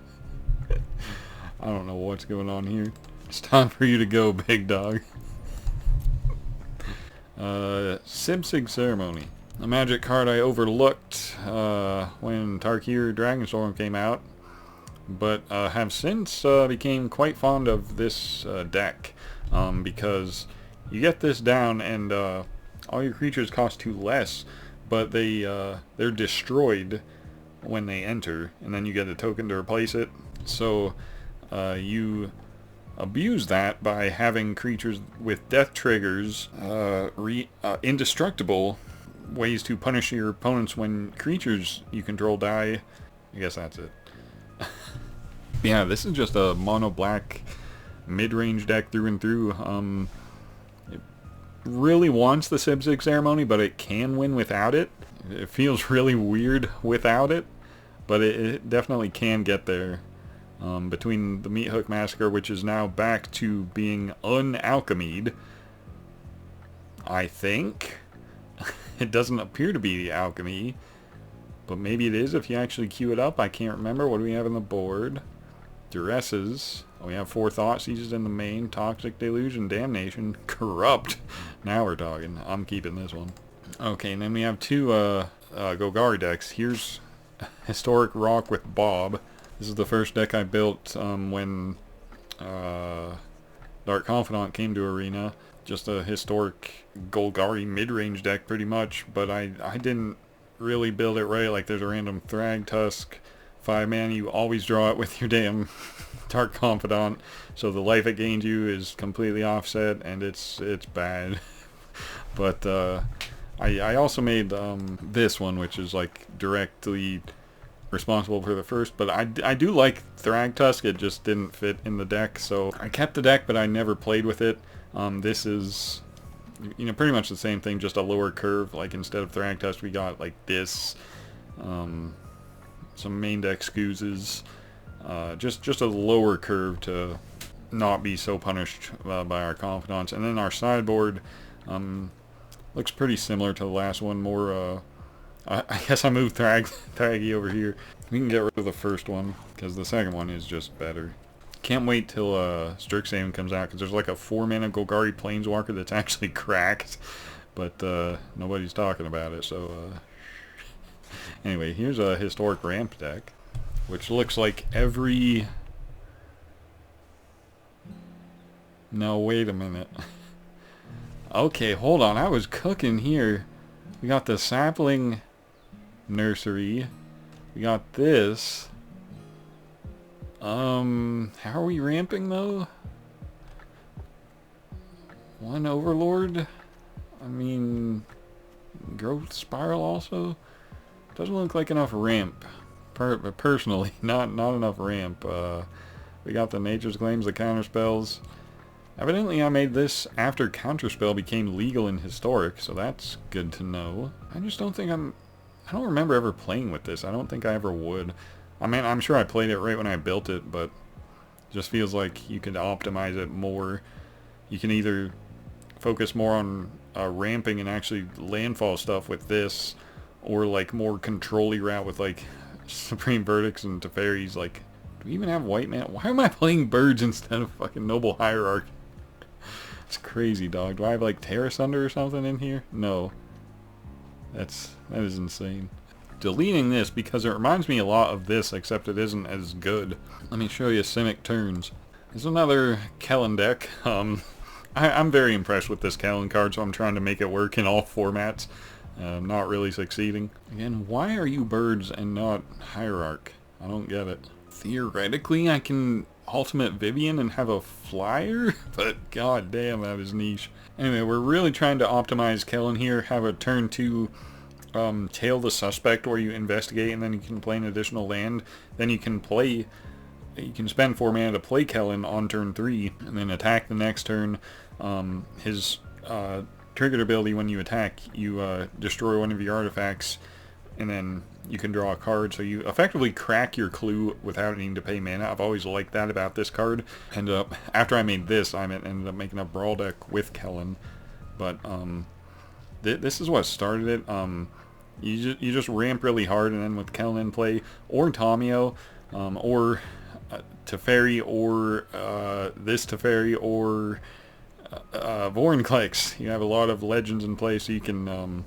I don't know what's going on here. It's time for you to go, big dog. Sibsig Ceremony. A magic card I overlooked when Tarkir Dragonstorm came out, but have since became quite fond of this deck, because you get this down and all your creatures cost 2 less, but they're destroyed when they enter, and then you get a token to replace it. So you abuse that by having creatures with death triggers indestructible, ways to punish your opponents when creatures you control die. I guess that's it. Yeah, this is just a mono black mid-range deck through and through. It really wants the Sibsig Ceremony, but it can win without it. It feels really weird without it, but it definitely can get there. Between the Meathook Massacre, which is now back to being unalchemied, I think. It doesn't appear to be the alchemy, but maybe it is if you actually queue it up. I can't remember. What do we have on the board? Duresses. Oh, we have 4 Thoughtseize in the main. Toxic Deluge and Damnation. Corrupt. Now we're talking. I'm keeping this one. Okay, and then we have 2 Golgari decks. Here's Historic Rock with Bob. This is the first deck I built when Dark Confidant came to Arena. Just a historic Golgari mid-range deck pretty much, but I didn't really build it right. Like, there's a random Thragtusk, 5 mana, you always draw it with your damn Dark Confidant, so the life it gains you is completely offset, and it's bad. But I also made this one, which is like directly responsible for the first, but I do like Thragtusk. It just didn't fit in the deck, so I kept the deck, but I never played with it. This is, you know, pretty much the same thing, just a lower curve. Like, instead of Thragtusk, we got like this, some main deck Scoozes, just a lower curve to not be so punished by our Confidants. And then our sideboard looks pretty similar to the last one, more I guess I moved Thraggy over here. We can get rid of the first one, because the second one is just better. Can't wait till Strixhaven comes out, because there's like a 4-mana Golgari Planeswalker that's actually cracked, but nobody's talking about it. So anyway, here's a historic ramp deck, which looks like every... No, wait a minute. Okay, hold on. I was cooking here. We got the Sapling Nursery. We got this. How are we ramping though? One Overlord? I mean, Growth Spiral also? Doesn't look like enough ramp. Personally, not enough ramp. We got the Nature's Claims, the counterspells. Evidently I made this after Counterspell became legal in Historic, so that's good to know. I just don't think I don't remember ever playing with this. I don't think I ever would. I mean, I'm sure I played it right when I built it, but it just feels like you could optimize it more. You can either focus more on ramping and actually landfall stuff with this, or like more control-y route with like Supreme Verdicts and Teferis. Like, do we even have white mana? Why am I playing birds instead of fucking Noble Hierarch? It's crazy, dog. Do I have like Terra Sunder or something in here? No. That is insane. Deleting this because it reminds me a lot of this, except it isn't as good. Let me show you Simic Turns. This is another Kellen deck. I'm very impressed with this Kellen card, so I'm trying to make it work in all formats. Not really succeeding. Again, why are you birds and not Hierarch? I don't get it. Theoretically, I can Ultimate Vivian and have a flyer, but god damn, that is niche. Anyway, we're really trying to optimize Kellen here. Have a turn 2 Tail the Suspect where you investigate and then you can play an additional land. Then you can spend 4 mana to play Kellen on turn 3 and then attack the next turn. His triggered ability, when you attack, you destroy one of your artifacts and then you can draw a card, so you effectively crack your clue without needing to pay mana. I've always liked that about this card. After I made this, I ended up making a Brawl deck with Kellen, but this is what started it. You just ramp really hard, and then with Kellen in play, or Tomio, or Teferi, or this Teferi, or Vorinclex. You have a lot of legends in play, so you can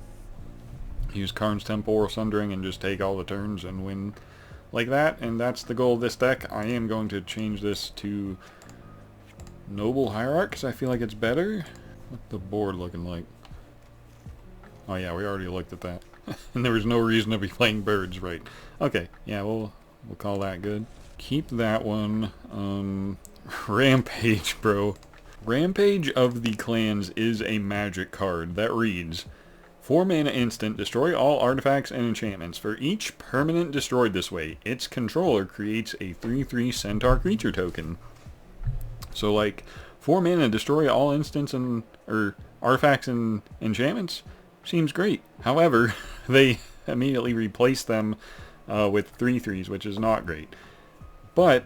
use Karn's Temporal Sundering and just take all the turns and win like that. And that's the goal of this deck. I am going to change this to Noble Hierarch because I feel like it's better. What's the board looking like? Oh yeah, we already looked at that. And there was no reason to be playing birds, right? Okay, yeah, we'll call that good. Keep that one. Rampage, bro. Rampage of the Clans is a magic card that reads: 4 mana instant, destroy all artifacts and enchantments. For each permanent destroyed this way, its controller creates a 3/3 Centaur creature token. So like, 4 mana, destroy all instants or artifacts and enchantments seems great. However, they immediately replace them with 3/3s, which is not great. But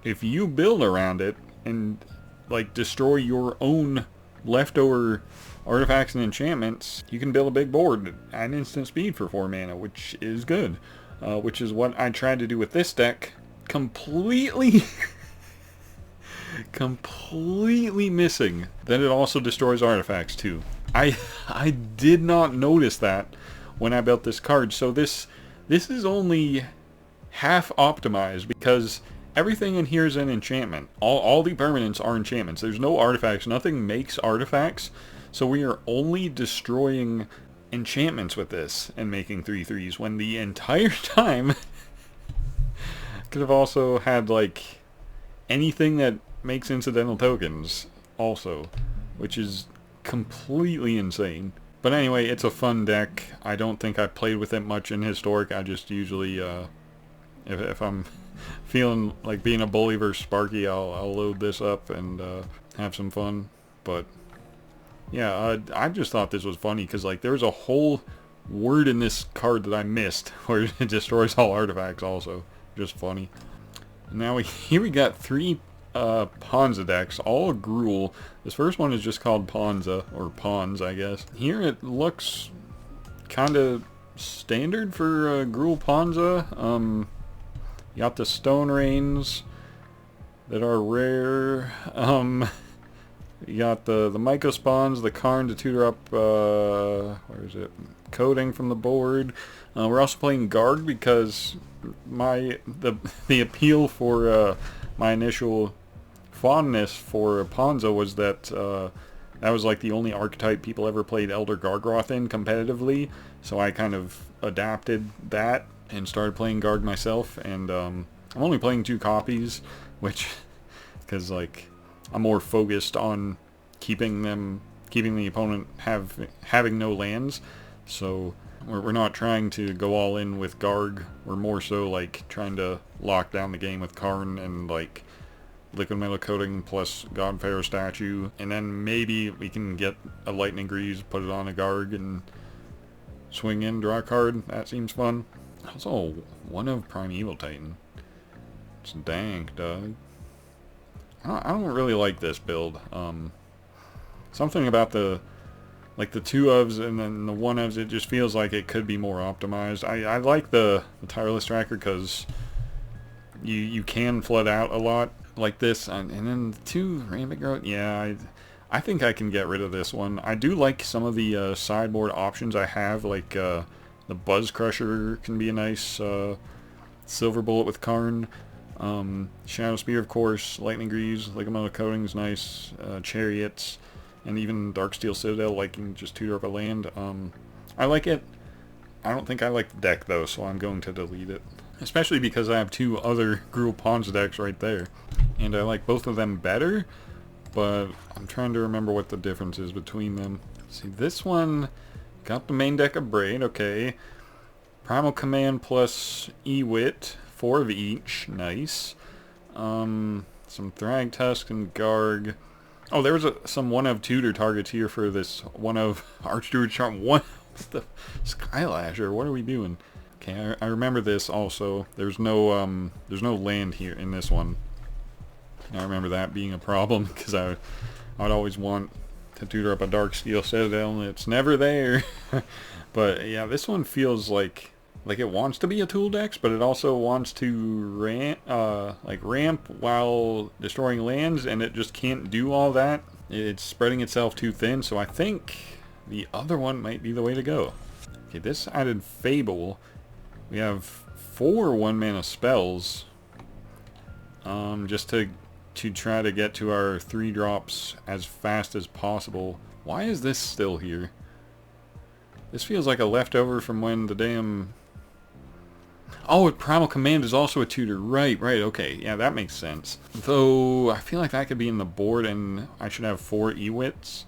if you build around it and like destroy your own leftover artifacts and enchantments, you can build a big board at instant speed for 4 mana, which is good. Which is what I tried to do with this deck. Completely missing that it also destroys artifacts too. I did not notice that when I built this card. So this is only half optimized because everything in here is an enchantment. All the permanents are enchantments. There's no artifacts. Nothing makes artifacts. So we are only destroying enchantments with this and making 3/3s when the entire time could have also had like anything that makes incidental tokens also, which is completely insane. But anyway, it's a fun deck. I don't think I played with it much in Historic. I just usually, if I'm feeling like being a bully versus Sparky, I'll load this up and have some fun. But yeah, I just thought this was funny because like there's a whole word in this card that I missed where it destroys all artifacts also. Just funny. Now here we got 3 Ponza decks, all Gruul. This first one is just called Ponza, or Pawns, I guess. Here it looks kind of standard for Gruul Ponza. You got the Stone Rains, that are rare. You got the Myco spawns, the Karn to tutor up, where is it? Coding from the board. We're also playing Garg because the appeal for my initial fondness for Ponza was that that was like the only archetype people ever played Elder Gargroth in competitively, so I kind of adapted that and started playing Garg myself, and I'm only playing 2 copies, which, because like, I'm more focused on keeping the opponent having no lands, so we're not trying to go all in with Garg, we're more so like trying to lock down the game with Karn and like Liquid Metal Coating plus God Pharaoh statue, and then maybe we can get a Lightning Grease, put it on a Garg, and swing in, draw a card. That seems fun. Also, one of Primeval Titan. It's dank, Doug. I don't really like this build. Something about the 2 ofs and then the 1 ofs, it just feels like it could be more optimized. I like the Tireless Tracker because you can flood out a lot like this, and then the 2 Rampant Growth, yeah, I think I can get rid of this one. I do like some of the sideboard options I have, like the Buzz Crusher can be a nice Silver Bullet with Karn. Shadow Spear, of course, Lightning Grease, Liquid Metal Coating's nice, Chariots, and even Darksteel Citadel, like you can just tutor up a land. I like it. I don't think I like the deck though, so I'm going to delete it. Especially because I have 2 other Gruul Ponza decks right there. And I like both of them better, but I'm trying to remember what the difference is between them. See, this one got the main deck of Braid, okay. Primal Command plus Ewit, 4 of each, nice. Some Thragtusk and Garg. Oh, there was some 1 of tutor targets here for this 1 of Archdruid Charm. What the Skylasher? What are we doing? Okay, I remember this also. There's no land here in this one. I remember that being a problem because I would always want to tutor up a Darksteel Citadel and it's never there. But yeah, this one feels like it wants to be a tool deck, but it also wants to ramp while destroying lands, and it just can't do all that. It's spreading itself too thin, so I think the other one might be the way to go. Okay, this added Fable. We have 4 1-mana spells, just to try to get to our 3 drops as fast as possible. Why is this still here? This feels like a leftover from when the damn... Oh, Primal Command is also a tutor. Right, okay. Yeah, that makes sense. Though, I feel like that could be in the board and I should have 4 Ewits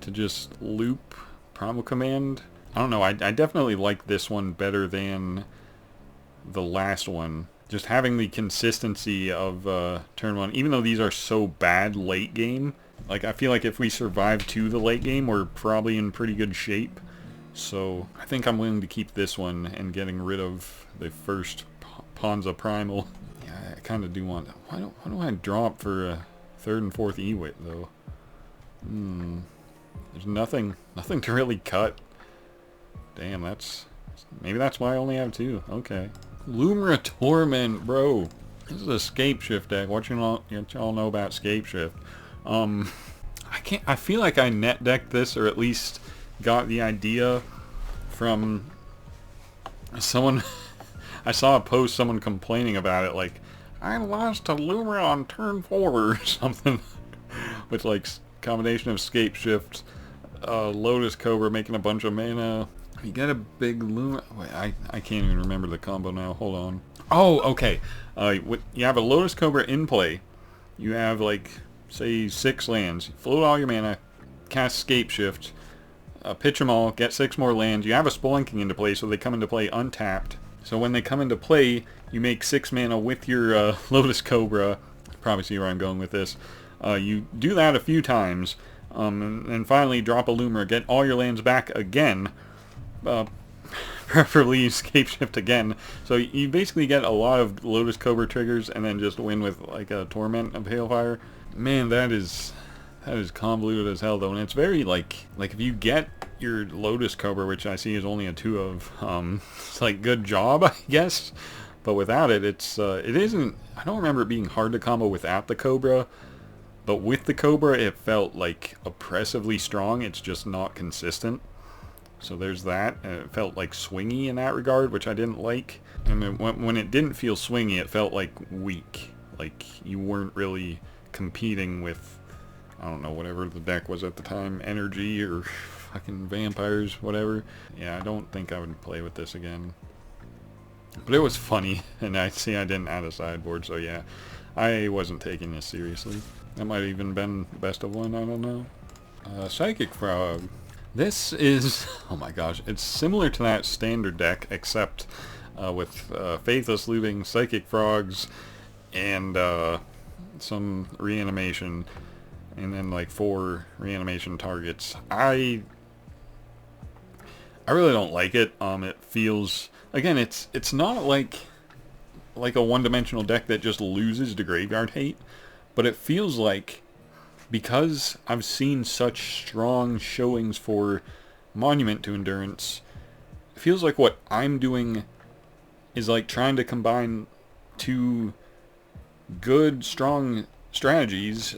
to just loop Primal Command. I don't know, I definitely like this one better than the last one. Just having the consistency of turn 1, even though these are so bad late game, like I feel like if we survive to the late game, we're probably in pretty good shape. So I think I'm willing to keep this one and getting rid of the first Ponza Primal. Yeah, I kind of do want... Why do I drop for a 3rd and 4th Ewit though? There's nothing to really cut. Damn, maybe that's why I only have 2. Okay. Lumra Torment, bro. This is a Scapeshift deck. What y'all know about Scapeshift? I feel like I net decked this, or at least got the idea from someone. I saw a post, someone complaining about it, like, I lost to Lumra on turn 4 or something. With like combination of Scapeshift, Lotus Cobra making a bunch of mana. You get a big Lumra... Wait, I can't even remember the combo now. Hold on. Oh, okay. You have a Lotus Cobra in play. You have, like, say, 6 lands. You float all your mana, cast Scapeshift, pitch them all, get 6 more lands. You have a Spelunking into play, so they come into play untapped. So when they come into play, you make 6 mana with your Lotus Cobra. Probably see where I'm going with this. You do that a few times, and finally drop a Lumra, get all your lands back again. Preferably Scapeshift again. So you basically get a lot of Lotus Cobra triggers and then just win with like a Torment of Hailfire. Man, that is convoluted as hell though, and it's very like if you get your Lotus Cobra, which I see is only a 2 of, it's like good job, I guess. But without it, it isn't. I don't remember it being hard to combo without the Cobra, but with the Cobra, it felt like oppressively strong. It's just not consistent. So there's that. And it felt like swingy in that regard, which I didn't like. And then when it didn't feel swingy, it felt like weak. Like you weren't really competing with, I don't know, whatever the deck was at the time, energy or fucking vampires, whatever. Yeah, I don't think I would play with this again. But it was funny, and I didn't add a sideboard, so yeah, I wasn't taking this seriously. That might have even been best of one, I don't know. Psychic Frog. This is, oh my gosh, it's similar to that standard deck, except with Faithless Looting, Psychic Frogs, and some reanimation, and then like 4 reanimation targets. I really don't like it. It feels, again, it's not like a one-dimensional deck that just loses to graveyard hate, but it feels like, because I've seen such strong showings for Monument to Endurance, it feels like what I'm doing is like trying to combine 2 good, strong strategies,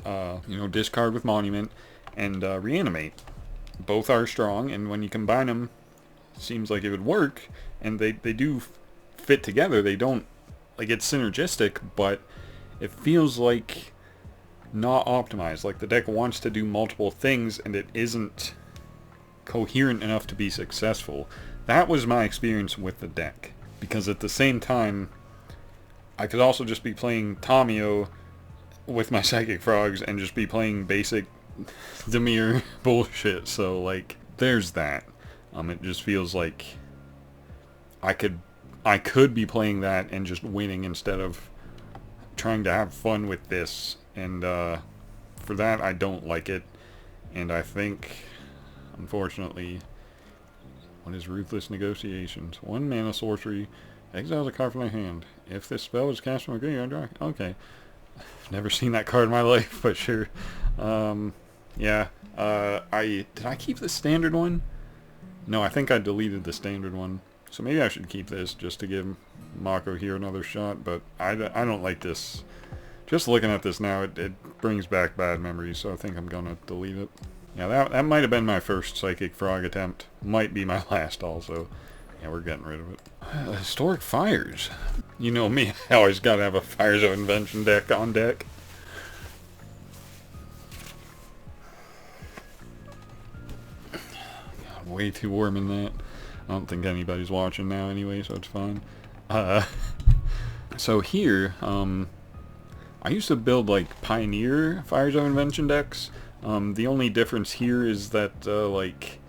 discard with Monument and reanimate. Both are strong, and when you combine them, it seems like it would work, and they do fit together. They don't, like, it's synergistic, but it feels like not optimized. Like the deck wants to do multiple things, and it isn't coherent enough to be successful. That was my experience with the deck, because at the same time, I could also just be playing Tamiyo with my Psychic Frogs and just be playing basic Dimir bullshit. So like, there's that. It just feels like I could be playing that and just winning instead of trying to have fun with this. And for that, I don't like it. And I think, unfortunately, what is Ruthless Negotiations? 1 mana sorcery, exiles a card from my hand. If this spell is cast from a graveyard, draw. Okay. I've never seen that card in my life, but sure. Yeah. Did I keep the standard one? No, I think I deleted the standard one. So maybe I should keep this just to give Mako here another shot, but I don't like this. Just looking at this now, it brings back bad memories, so I think I'm gonna delete it. Yeah, that might have been my first Psychic Frog attempt. Might be my last also. Yeah, we're getting rid of it. Historic Fires. You know me, I always gotta have a Fires of Invention deck on deck. God, way too warm in that. I don't think anybody's watching now anyway, so it's fine. So here, I used to build like Pioneer Fires of Invention decks. The only difference here is that like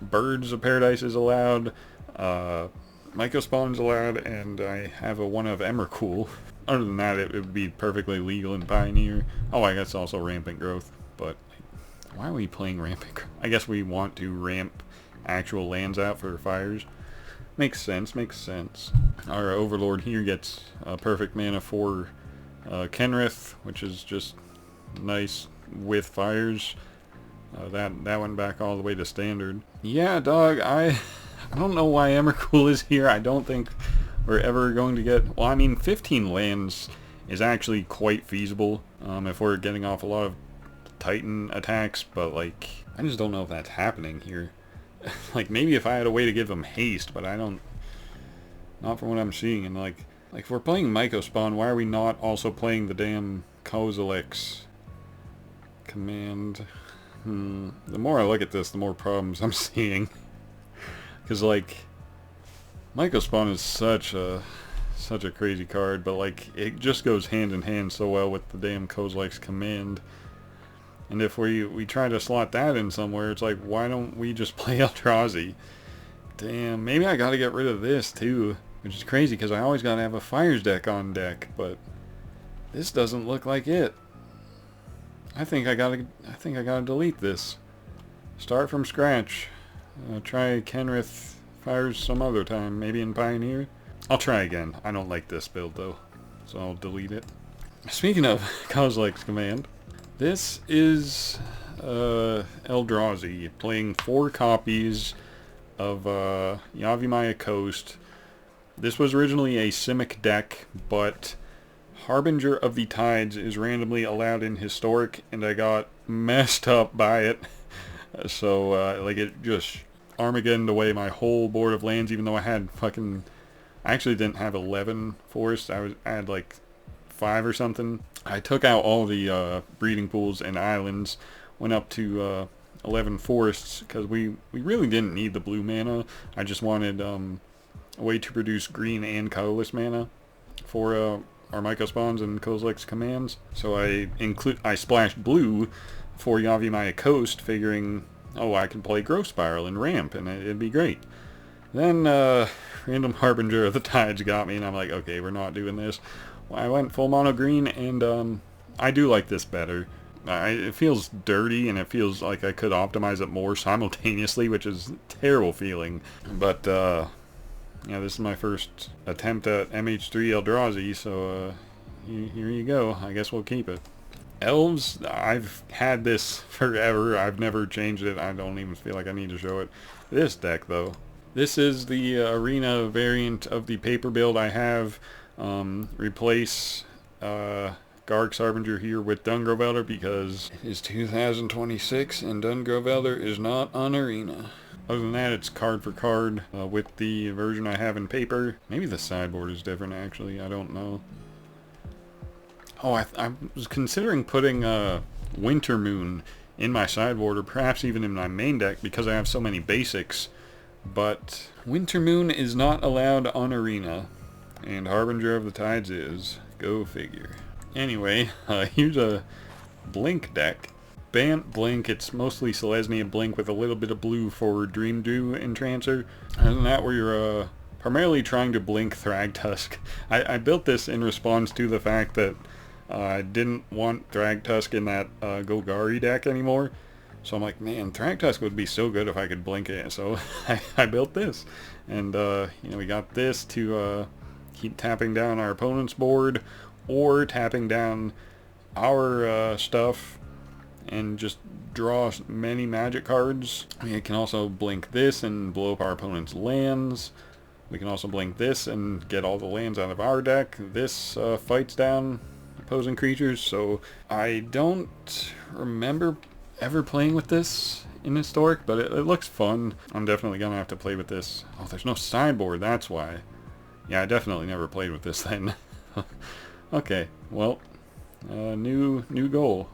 Birds of Paradise is allowed, Mycospawn is allowed, and I have a one of Emrakul. Other than that, it would be perfectly legal in Pioneer. Oh, I guess also Rampant Growth, but why are we playing Rampant Growth? I guess we want to ramp actual lands out for fires. Makes sense, makes sense. Our Overlord here gets perfect mana for Kenrith, which is just nice with fires. That went back all the way to standard. Yeah, dog, I don't know why Emrakul is here. I don't think we're ever going to get... Well, I mean, 15 lands is actually quite feasible if we're getting off a lot of Titan attacks, but, like, I just don't know if that's happening here. Like, maybe if I had a way to give them haste, but I don't... Not from what I'm seeing. And, like if we're playing Mycospawn, why are we not also playing the damn Kozilek's command? The more I look at this, the more problems I'm seeing. Because, like, Mycospawn is such a crazy card, but, like, it just goes hand in hand so well with the damn Kozilek's command. And if we try to slot that in somewhere, it's like, why don't we just play Eldrazi? Damn, maybe I gotta get rid of this, too. Which is crazy, because I always gotta have a Fires deck on deck, but this doesn't look like it. I think I gotta delete this. Start from scratch. Try Kenrith Fires some other time, maybe in Pioneer. I'll try again. I don't like this build though, so I'll delete it. Speaking of Kozilek's command, this is Eldrazi playing 4 copies of Yavimaya Coast This was originally a Simic deck, but Harbinger of the Tides is randomly allowed in Historic, and I got messed up by it. So, like, it just Armageddoned away my whole board of lands, even though I had fucking... I actually didn't have 11 forests. I had, like, 5 or something. I took out all the breeding pools and islands, went up to 11 forests, because we really didn't need the blue mana. I just wanted a way to produce green and colorless mana for our Mycospawns and Kozilek's commands. So I splashed blue for Yavimaya Coast, figuring, oh, I can play Growth Spiral and Ramp, and it'd be great. Then random Harbinger of the Tides got me, and I'm like, okay, we're not doing this. Well, I went full mono green, and I do like this better. It feels dirty, and it feels like I could optimize it more simultaneously, which is a terrible feeling. But yeah, this is my first attempt at MH3 Eldrazi, so here you go. I guess we'll keep it. Elves, I've had this forever. I've never changed it. I don't even feel like I need to show it. This deck, though. This is the arena variant of the paper build I have. Replace Garruk's Harbinger here with Dungrovelder because it is 2026 and Dungrovelder is not on arena. Other than that, it's card for card with the version I have in paper. Maybe the sideboard is different, actually. I don't know. Oh, I was considering putting Wintermoon in my sideboard, or perhaps even in my main deck, because I have so many basics. But Wintermoon is not allowed on arena, and Harbinger of the Tides is. Go figure. Anyway, here's a Blink deck. Bant Blink, it's mostly Selesnya Blink with a little bit of blue for Dream Dew Entrancer. Other than that, we're primarily trying to blink Thragtusk. I built this in response to the fact that I didn't want Thragtusk in that Golgari deck anymore. So I'm like, man, Thragtusk would be so good if I could blink it. So I built this. And, you know, we got this to keep tapping down our opponent's board or tapping down our stuff and just draw many magic cards. We can also blink this and blow up our opponent's lands. We can also blink this and get all the lands out of our deck. This fights down opposing creatures, so I don't remember ever playing with this in Historic, but it looks fun. I'm definitely gonna have to play with this. Oh, there's no sideboard, that's why. Yeah, I definitely never played with this then. Okay, well, new goal.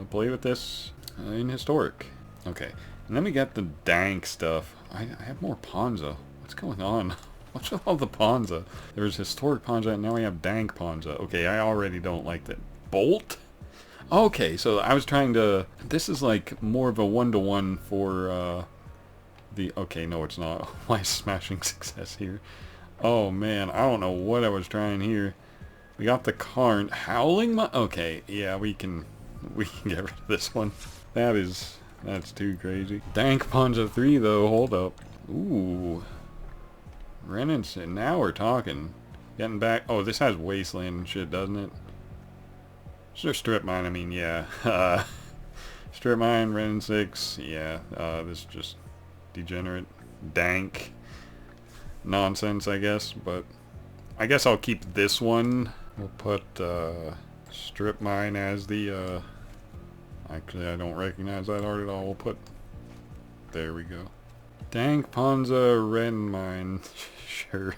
Play with this in Historic. Okay, and then we got the dank stuff. I have more Ponza. What's going on? What's with all the Ponza? There's Historic Ponza, and now we have dank Ponza. Okay, I already don't like that. Bolt? Okay, so I was trying to... This is like more of a one-to-one for the... Okay, no, it's not. Why is Smashing Success here? Oh, man, I don't know what I was trying here. We got the Karn. Howling... Okay, yeah, we can get rid of this one. That's too crazy. Dank Ponza 3, though. Hold up. Ooh. Renance, now we're talking. Getting back... Oh, this has Wasteland and shit, doesn't it? Sure, Strip Mine, I mean, yeah. Strip Mine, Renin 6, yeah. This is just degenerate, dank nonsense, I guess. But I guess I'll keep this one. We'll put Strip Mine as the... Actually, I don't recognize that art at all. We'll put... There we go. Dank Ponza Ren Mine. Sure.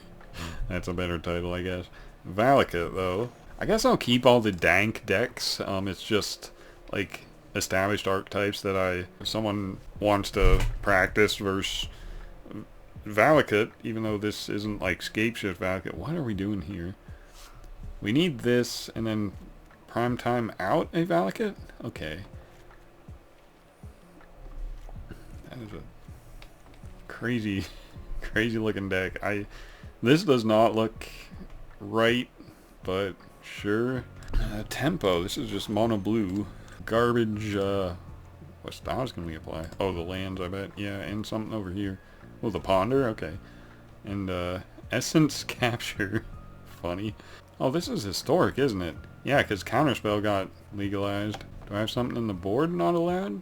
That's a better title, I guess. Valakut, though. I guess I'll keep all the dank decks. It's just, like, established archetypes that if someone wants to practice versus Valakut, even though this isn't, like, Scapeshift Valakut. What are we doing here? We need this, and then prime time out a Valakut? Okay. That is a crazy looking deck. This does not look right, but sure. Tempo, this is just mono blue. Garbage, what styles can we apply? Oh, the lands, I bet. Yeah, and something over here. Oh, the Ponder? Okay. And, Essence Capture. Funny. Oh, this is Historic, isn't it? Yeah, because Counterspell got legalized. Do I have something in the board not allowed?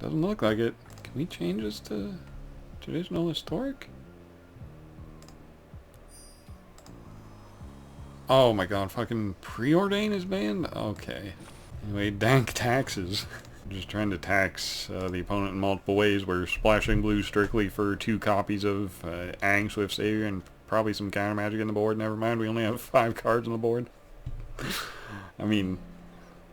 Doesn't look like it. Can we change this to traditional Historic? Oh my god, fucking Preordain is banned? Okay. Anyway, dank taxes. Just trying to tax the opponent in multiple ways. We're splashing blue strictly for 2 copies of Aang, Swift Savior, and probably some counter magic in the board. Never mind, we only have 5 cards on the board. I mean,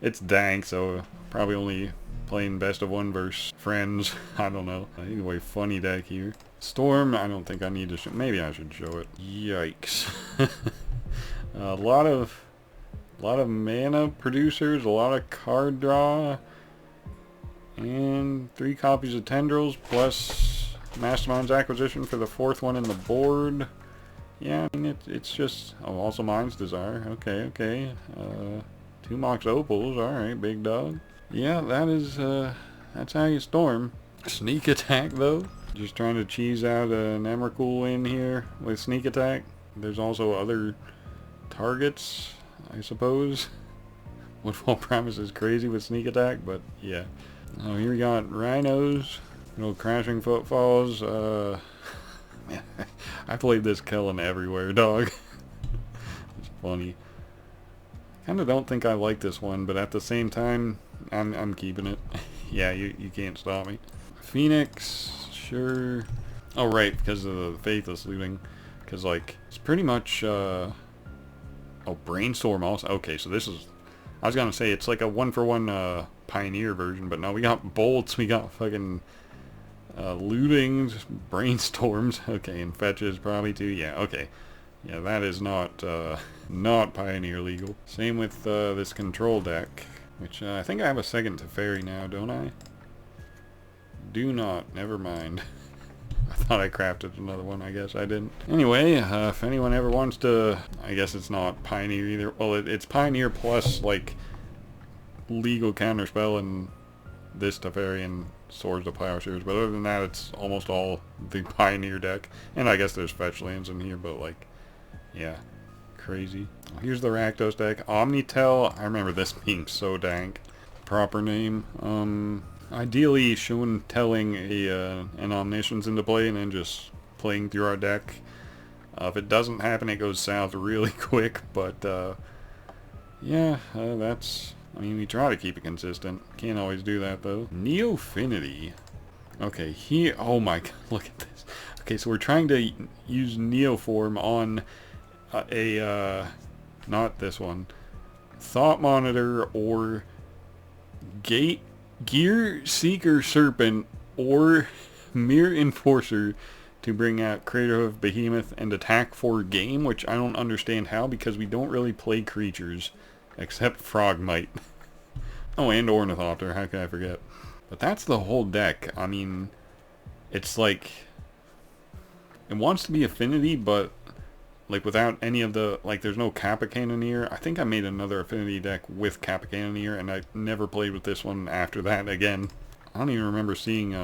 it's dank, so probably only playing best of 1 versus friends. I don't know. Anyway, funny deck here. Storm, I don't think I need to show. Maybe I should show it. Yikes. A lot of mana producers, a lot of card draw, and 3 copies of Tendrils, plus Mastermind's Acquisition for the 4th one in the board. Yeah, I mean, it's just... Oh, also Mind's Desire. Okay. 2 Mox Opals. Alright, big dog. Yeah, that's how you storm. Sneak attack, though. Just trying to cheese out an Emrakul win here with sneak attack. There's also other targets, I suppose. Woodfall Promise is crazy with sneak attack, but yeah. Oh, here we got Rhinos. Crashing Footfalls. Man, I played this Kellen everywhere, dog. It's funny. Kinda don't think I like this one, but at the same time, I'm keeping it. Yeah, you can't stop me. Phoenix, sure. Oh right, because of the Faithless looting. Because like, it's pretty much oh, Brainstorm also. Okay, so this is, I was gonna say it's like a 1-for-1 Pioneer version, but no, we got bolts, we got fucking lootings, brainstorms. Okay, and fetches probably too. Yeah, okay. Yeah, that is not not Pioneer legal. Same with this control deck, which I think I have a second Teferi now, don't I? Do not. Never mind. I thought I crafted another one. I guess I didn't. Anyway, if anyone ever wants to... I guess it's not Pioneer either. Well, it's Pioneer plus, like, legal counterspell and this Teferi and Swords of Plowshares. But other than that, it's almost all the Pioneer deck. And I guess there's fetch lands in here, but, like, yeah. Crazy. Here's the Rakdos deck. Omnitel. I remember this being so dank. Proper name. Ideally, Shun telling an Omniscience into play and then just playing through our deck. If it doesn't happen, it goes south really quick, but yeah, that's... I mean, we try to keep it consistent. Can't always do that, though. Neofinity. Okay, here... Oh my god, look at this. Okay, so we're trying to use Neoform on not this one. Thought Monitor or Gear Seeker Serpent or Mere Enforcer to bring out Craterhoof Behemoth and attack for game, which I don't understand how, because we don't really play creatures except Frogmite. Oh, and Ornithopter, how could I forget? But that's the whole deck. I mean, it's like, it wants to be Affinity, but like without any of the, like, there's no Kappa Cannoneer. I think I made another Affinity deck with Kappa Cannoneer, and I never played with this one after that again. I don't even remember seeing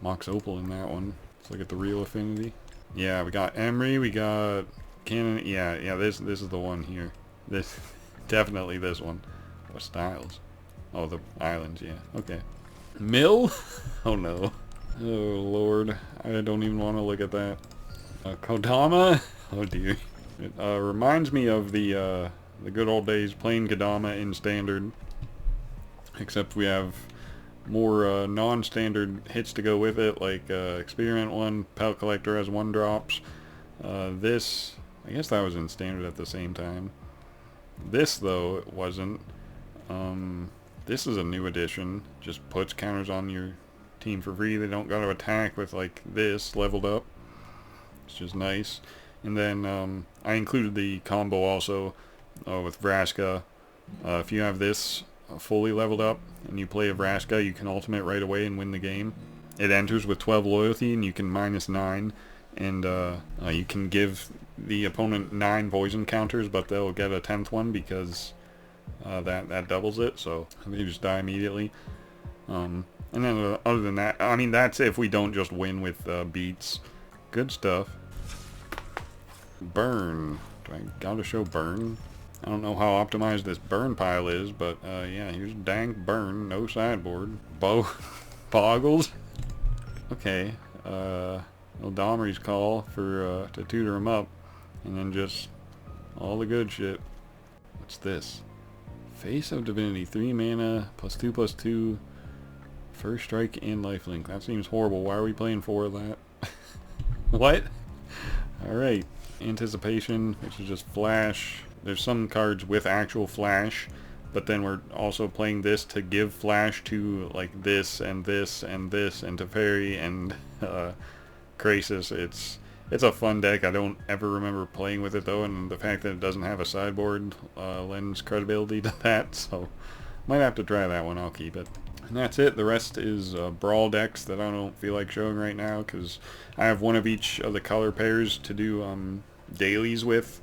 Mox Opal in that one. Let's look at the real Affinity. Yeah, we got Emery, we got Cannon. Yeah, this is the one here. This, definitely this one. What styles? Oh, the islands, yeah. Okay. Mill? Oh no. Oh lord. I don't even want to look at that. Kodama? Oh dear. It reminds me of the good old days playing Kodama in Standard. Except we have more non-standard hits to go with it, like Experiment 1, Pelt Collector has 1-drops. This, I guess that was in Standard at the same time. This, though, it wasn't. This is a new addition. Just puts counters on your team for free. They don't gotta attack with, like, this leveled up. It's just nice. And then I included the combo also with Vraska. If you have this fully leveled up and you play a Vraska, you can ultimate right away and win the game. It enters with 12 loyalty and you can -9, and you can give the opponent 9 poison counters, but they'll get a 10th one because that doubles it, so they just die immediately. And then other than that, I mean, that's if we don't just win with beats. Good stuff. Burn. Do I gotta show burn? I don't know how optimized this burn pile is, but yeah, here's dank burn, no sideboard. Boggles. Okay, Eldomri's call for to tutor him up, and then just All the good shit. What's this? Face of Divinity, 3 mana, +2/+2, first strike and lifelink. That seems horrible. Why are we playing 4 of that? What? Alright. Anticipation, which is just flash. There's some cards with actual flash, but then we're also playing this to give flash to like this and this and this and Teferi and Krasis. It's a fun deck. I don't ever remember playing with it though, and the fact that it doesn't have a sideboard lends credibility to that, so might have to try that one. I'll keep it. And that's it. The rest is brawl decks that I don't feel like showing right now because I have one of each of the color pairs to do dailies with,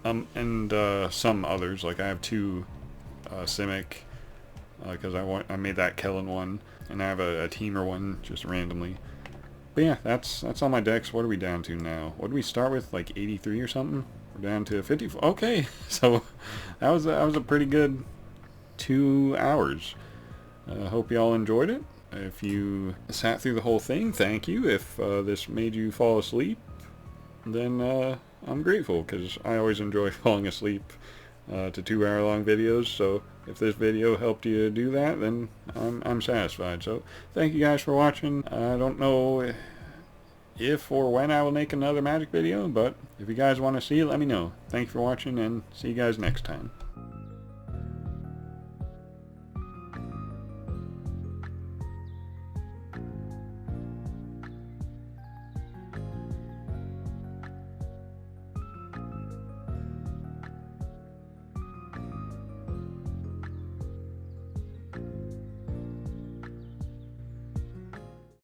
and some others. Like I have 2 Simic because I made that Kellen one, and I have a Teamer one just randomly. But yeah, that's all my decks. What are we down to now? What did we start with? Like 83 or something? We're down to 54. Okay, so that was a pretty good 2 hours. Hope y'all enjoyed it. If you sat through the whole thing, thank you. If this made you fall asleep, then I'm grateful because I always enjoy falling asleep to 2-hour-long videos. So if this video helped you do that, then I'm satisfied. So thank you guys for watching. I don't know if or when I will make another Magic video, but if you guys want to see it, let me know. Thanks for watching, and see you guys next time.